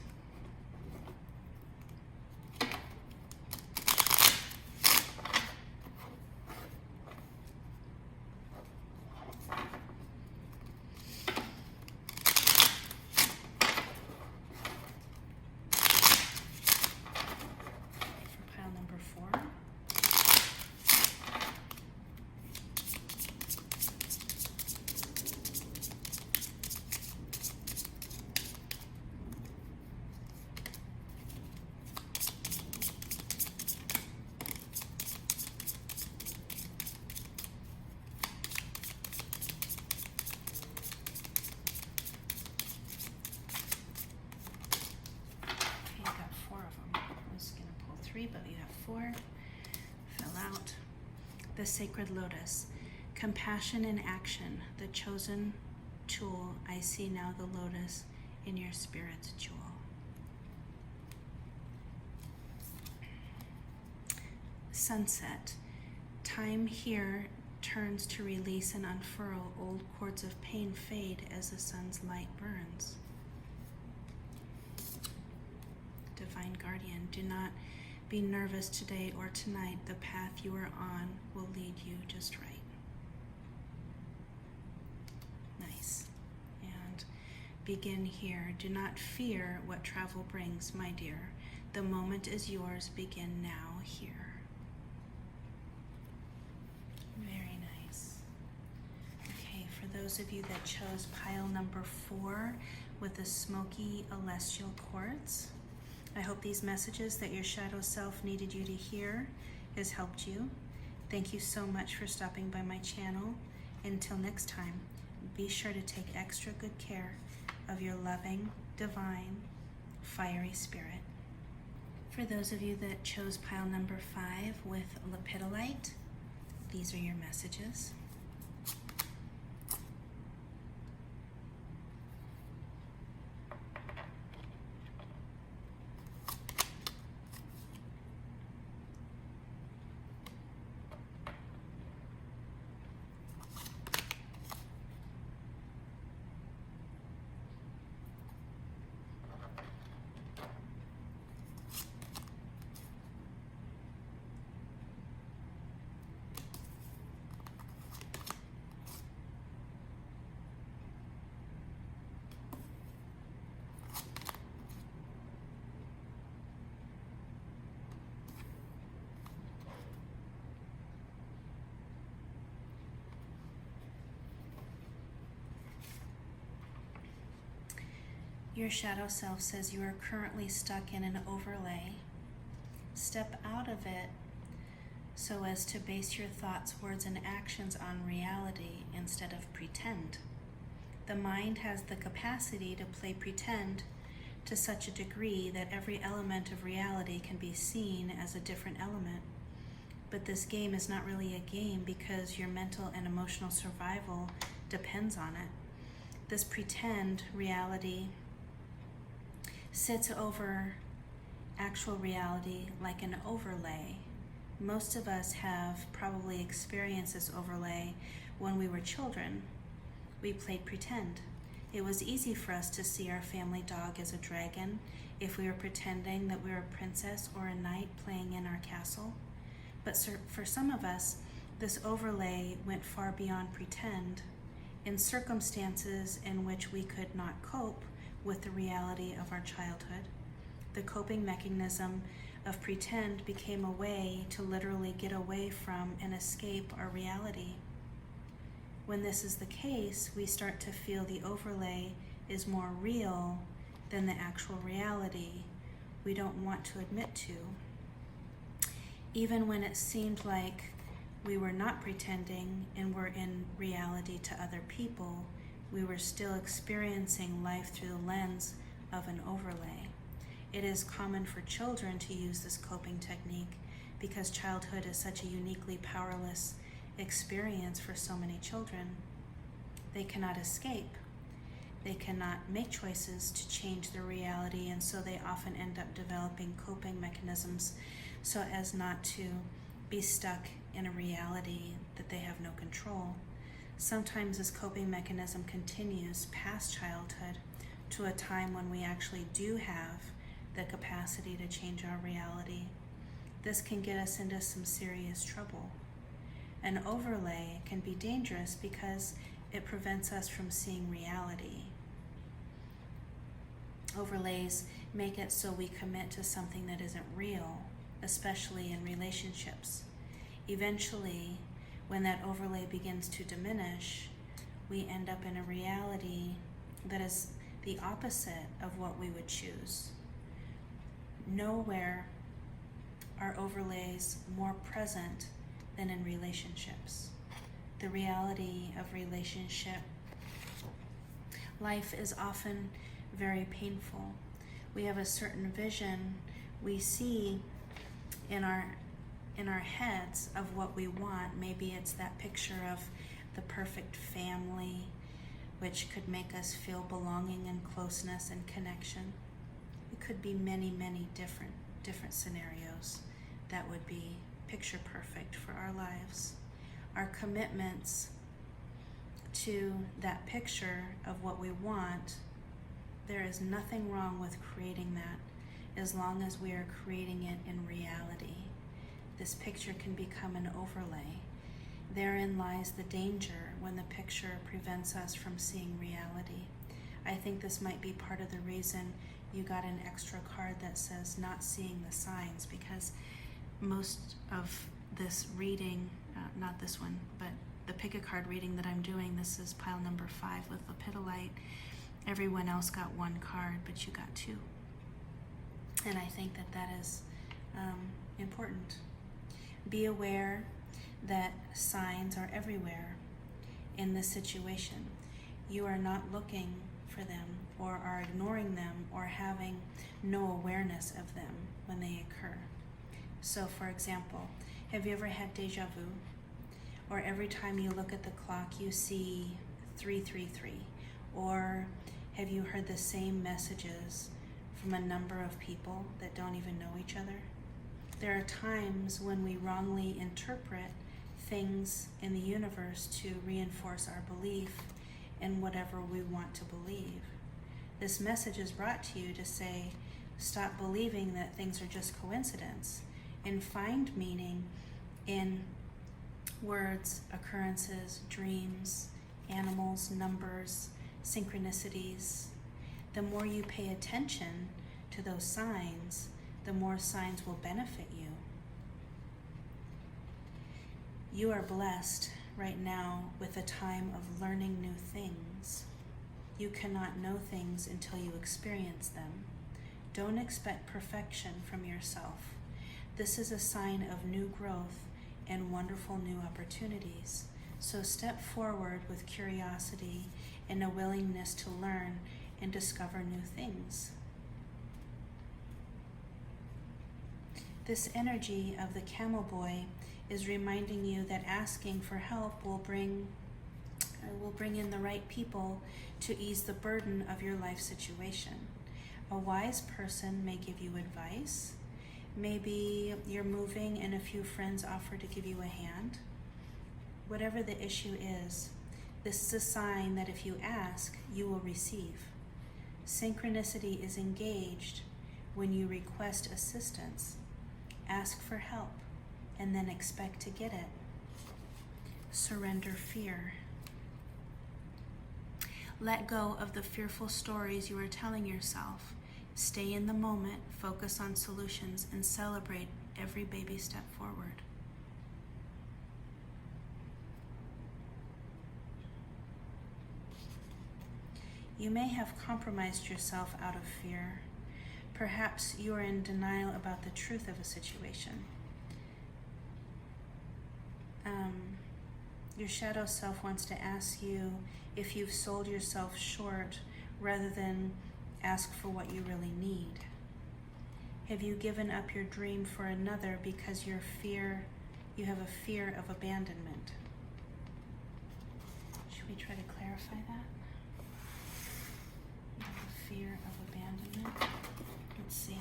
But you have 4. Fill out. The Sacred Lotus. Compassion in action. The chosen tool. I see now the lotus in your spirit's jewel. Sunset. Time here turns to release and unfurl. Old cords of pain fade as the sun's light burns. Divine Guardian. Do not be nervous today or tonight. The path you are on will lead you just right. Nice. And begin here. Do not fear what travel brings, my dear. The moment is yours. Begin now here. Very nice. Okay, for those of you that chose pile number 4 with the smoky celestial quartz, I hope these messages that your shadow self needed you to hear has helped you. Thank you so much for stopping by my channel. Until next time, be sure to take extra good care of your loving, divine, fiery spirit. For those of you that chose pile number 5 with lepidolite, these are your messages. Your shadow self says you are currently stuck in an overlay. Step out of it so as to base your thoughts, words, and actions on reality instead of pretend. The mind has the capacity to play pretend to such a degree that every element of reality can be seen as a different element. But this game is not really a game because your mental and emotional survival depends on it. This pretend reality sits over actual reality like an overlay. Most of us have probably experienced this overlay when we were children. We played pretend. It was easy for us to see our family dog as a dragon if we were pretending that we were a princess or a knight playing in our castle. But for some of us, this overlay went far beyond pretend. In circumstances in which we could not cope with the reality of our childhood, the coping mechanism of pretend became a way to literally get away from and escape our reality. When this is the case, we start to feel the overlay is more real than the actual reality we don't want to admit to. Even when it seemed like we were not pretending and were in reality to other people, we were still experiencing life through the lens of an overlay. It is common for children to use this coping technique because childhood is such a uniquely powerless experience for so many children. They cannot escape. They cannot make choices to change their reality, and so they often end up developing coping mechanisms so as not to be stuck in a reality that they have no control. Sometimes this coping mechanism continues past childhood to a time when we actually do have the capacity to change our reality. This can get us into some serious trouble. An overlay can be dangerous because it prevents us from seeing reality. Overlays make it so we commit to something that isn't real, especially in relationships. Eventually, when that overlay begins to diminish, we end up in a reality that is the opposite of what we would choose. Nowhere are overlays more present than in relationships. The reality of relationship life is often very painful. We have a certain vision we see in our heads of what we want. Maybe it's that picture of the perfect family, which could make us feel belonging and closeness and connection. It could be many, many different scenarios that would be picture perfect for our lives. Our commitments to that picture of what we want, there is nothing wrong with creating that as long as we are creating it in reality. This picture can become an overlay. Therein lies the danger when the picture prevents us from seeing reality. I think this might be part of the reason you got an extra card that says not seeing the signs, because most of this reading, not this one, but the pick a card reading that I'm doing, this is pile number 5 with Lepidolite. Everyone else got 1 card, but you got 2. And I think that is important. Be aware that signs are everywhere in this situation. You are not looking for them or are ignoring them or having no awareness of them when they occur. So for example, have you ever had deja vu? Or every time you look at the clock you see 333? Or have you heard the same messages from a number of people that don't even know each other? There are times when we wrongly interpret things in the universe to reinforce our belief in whatever we want to believe. This message is brought to you to say, stop believing that things are just coincidence and find meaning in words, occurrences, dreams, animals, numbers, synchronicities. The more you pay attention to those signs, the more signs will benefit you. You are blessed right now with a time of learning new things. You cannot know things until you experience them. Don't expect perfection from yourself. This is a sign of new growth and wonderful new opportunities. So step forward with curiosity and a willingness to learn and discover new things. This energy of the camel boy is reminding you that asking for help will bring in the right people to ease the burden of your life situation. A wise person may give you advice. Maybe you're moving and a few friends offer to give you a hand. Whatever the issue is, this is a sign that if you ask, you will receive. Synchronicity is engaged when you request assistance. Ask for help and then expect to get it. Surrender fear. Let go of the fearful stories you are telling yourself. Stay in the moment, focus on solutions, and celebrate every baby step forward. You may have compromised yourself out of fear. Perhaps you are in denial about the truth of a situation. Your shadow self wants to ask you if you've sold yourself short rather than Ask for what you really need. Have you given up your dream for another because you have a fear of abandonment? Should we try to clarify that? You have a fear of abandonment. Let's see.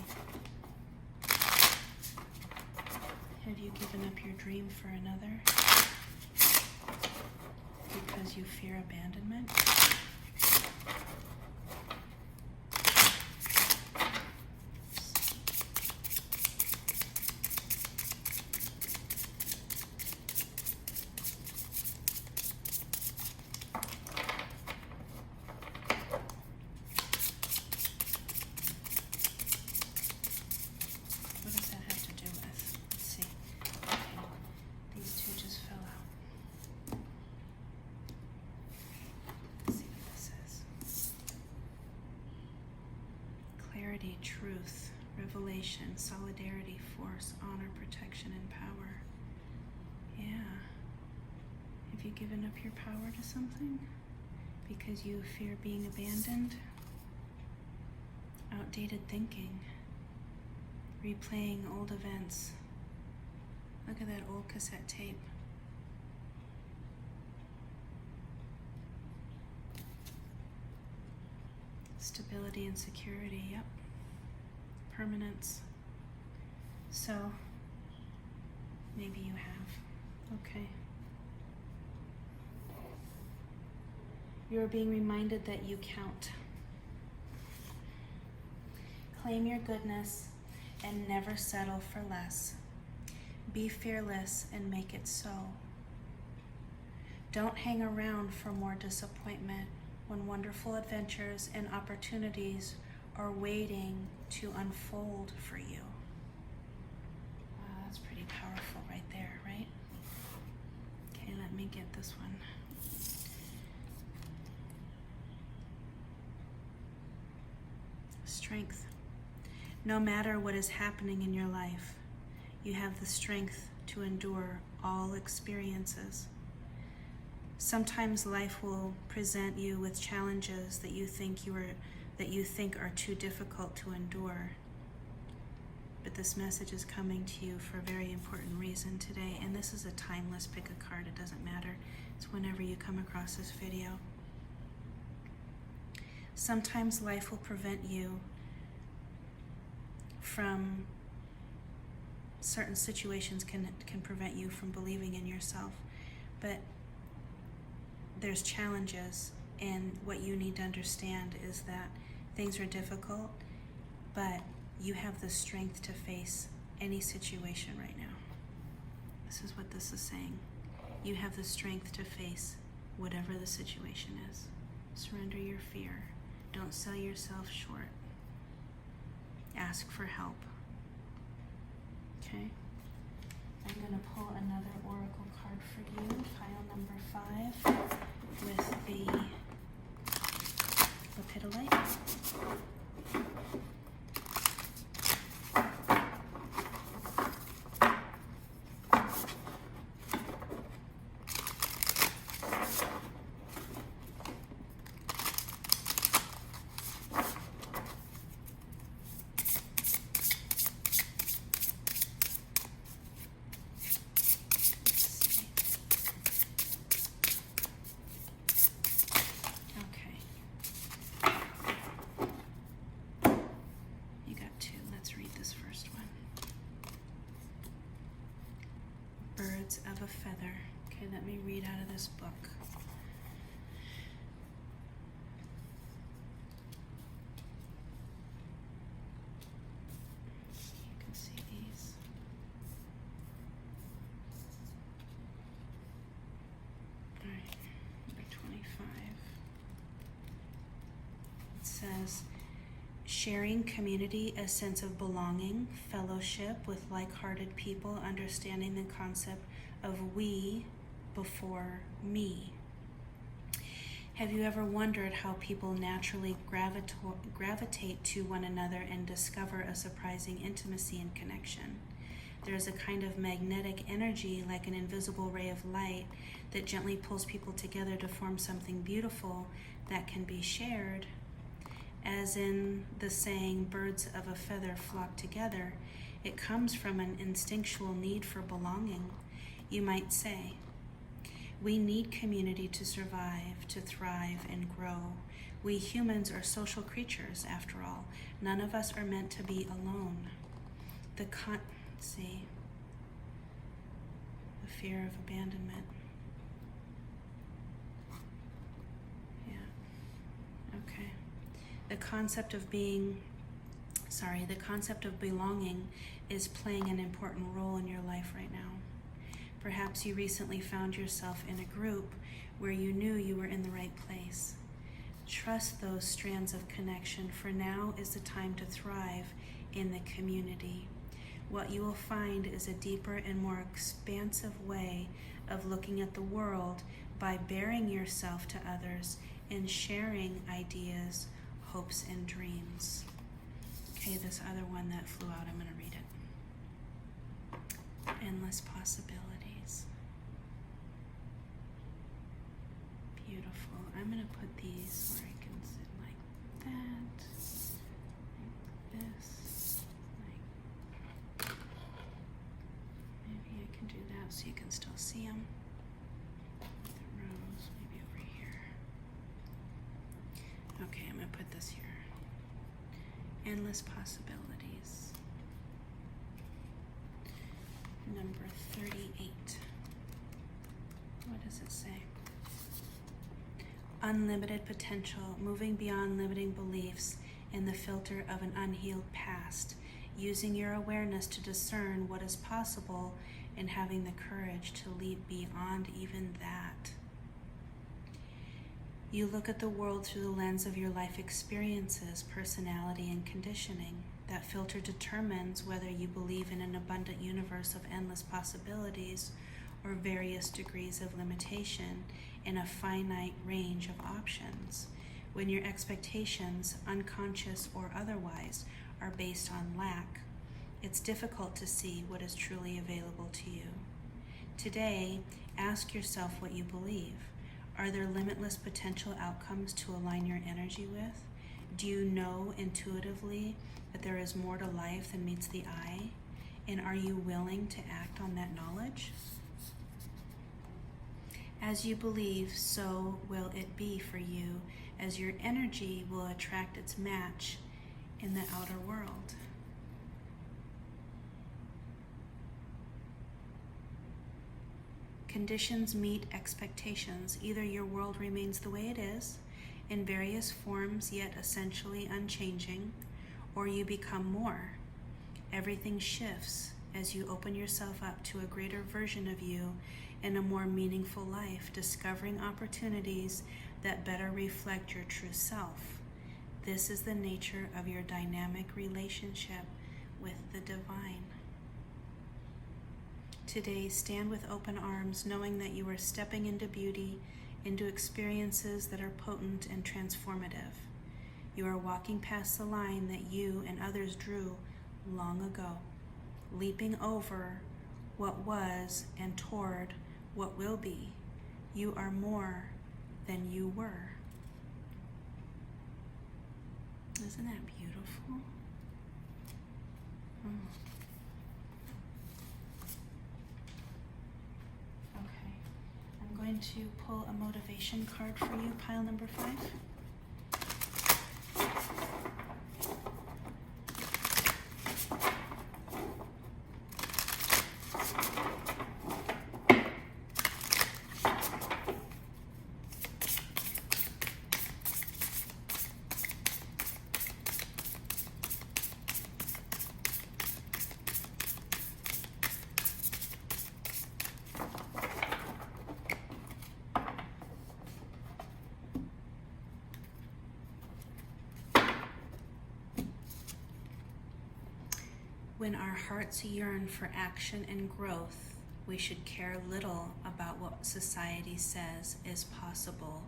Have you given up your dream for another because you fear abandonment? Truth, revelation, solidarity, force, honor, protection, and power. Yeah. Have you given up your power to something because you fear being abandoned? Outdated thinking. Replaying old events. Look at that old cassette tape. Stability and security, yep. Permanence. So, maybe you have. Okay. You're being reminded that you count. Claim your goodness and never settle for less. Be fearless and make it so. Don't hang around for more disappointment when wonderful adventures and opportunities are waiting to unfold for you. Wow, that's pretty powerful right there, right? Okay, let me get this one. Strength. No matter what is happening in your life, you have the strength to endure all experiences. Sometimes life will present you with challenges that you think are too difficult to endure. But this message is coming to you for a very important reason today, and this is a timeless pick a card. It doesn't matter. It's whenever you come across this video. Sometimes life will prevent you from certain situations can prevent you from believing in yourself, but there's challenges, and what you need to understand is that things are difficult, but you have the strength to face any situation right now. This is what this is saying. You have the strength to face whatever the situation is. Surrender your fear. Don't sell yourself short. Ask for help. Okay? I'm going to pull another oracle card for you, pile number 5, with the lepidolite. Birds of a feather. Okay, let me read out of this book. You can see these. All right, number 25. It says, sharing community, a sense of belonging, fellowship with like-hearted people, understanding the concept of we before me. Have you ever wondered how people naturally gravitate to one another and discover a surprising intimacy and connection? There's a kind of magnetic energy, like an invisible ray of light, that gently pulls people together to form something beautiful that can be shared. As in the saying, birds of a feather flock together, it comes from an instinctual need for belonging. You might say, we need community to survive, to thrive, and grow. We humans are social creatures, after all. None of us are meant to be alone. The fear of abandonment. Yeah, okay. The concept of belonging is playing an important role in your life right now. Perhaps you recently found yourself in a group where you knew you were in the right place. Trust those strands of connection, for now is the time to thrive in the community. What you will find is a deeper and more expansive way of looking at the world by baring yourself to others and sharing ideas, hopes, and dreams. Okay, this other one that flew out, I'm going to read it. Endless possibilities. Beautiful. I'm going to put these where I can sit like that, like this, like, maybe I can do that so you can still see them. The rose, maybe over here. Okay, I'm going to put this here. Endless possibilities. Number 38. What does it say? Unlimited potential, moving beyond limiting beliefs in the filter of an unhealed past, using your awareness to discern what is possible and having the courage to leap beyond even that. You look at the world through the lens of your life experiences, personality, and conditioning. That filter determines whether you believe in an abundant universe of endless possibilities or various degrees of limitation in a finite range of options. When your expectations, unconscious or otherwise, are based on lack, it's difficult to see what is truly available to you. Today, ask yourself what you believe. Are there limitless potential outcomes to align your energy with? Do you know intuitively that there is more to life than meets the eye? And are you willing to act on that knowledge? As you believe, so will it be for you, as your energy will attract its match in the outer world. Conditions meet expectations. Either your world remains the way it is, in various forms yet essentially unchanging, or you become more. Everything shifts as you open yourself up to a greater version of you in a more meaningful life, discovering opportunities that better reflect your true self. This is the nature of your dynamic relationship with the divine. Today, stand with open arms, knowing that you are stepping into beauty, into experiences that are potent and transformative. You are walking past the line that you and others drew long ago, leaping over what was and toward what will be. You are more than you were. Isn't that beautiful? Okay, I'm going to pull a motivation card for you, pile number 5. When our hearts yearn for action and growth, we should care little about what society says is possible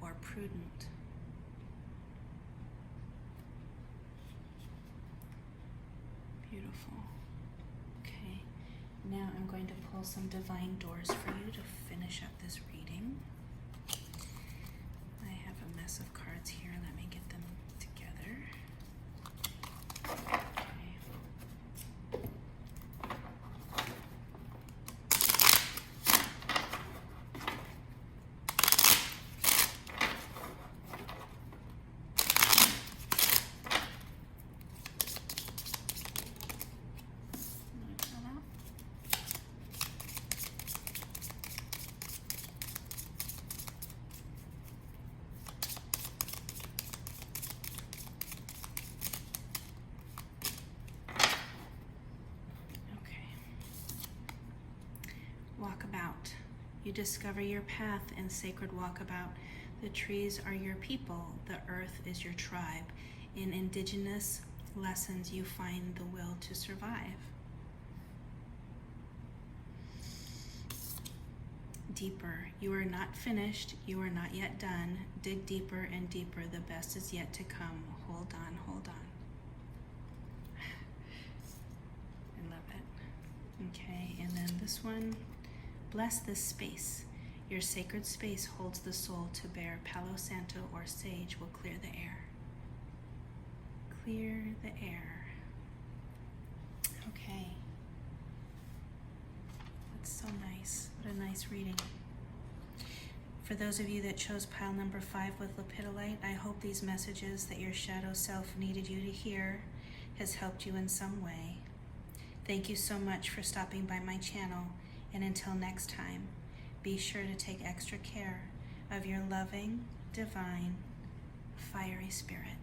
or prudent. Beautiful. Okay, now I'm going to pull some divine doors for you to finish up this reading. I have a mess of cards here. Let me get them together. Walkabout. You discover your path in sacred walkabout. The trees are your people. The earth is your tribe. In indigenous lessons, you find the will to survive. Deeper. You are not finished. You are not yet done. Dig deeper and deeper. The best is yet to come. Hold on, hold on. I love it. Okay, and then this one. Bless this space. Your sacred space holds the soul to bear. Palo Santo or sage will clear the air. Clear the air. Okay. That's so nice. What a nice reading. For those of you that chose pile number 5 with lepidolite, I hope these messages that your shadow self needed you to hear has helped you in some way. Thank you so much for stopping by my channel. And until next time, be sure to take extra care of your loving, divine, fiery spirit.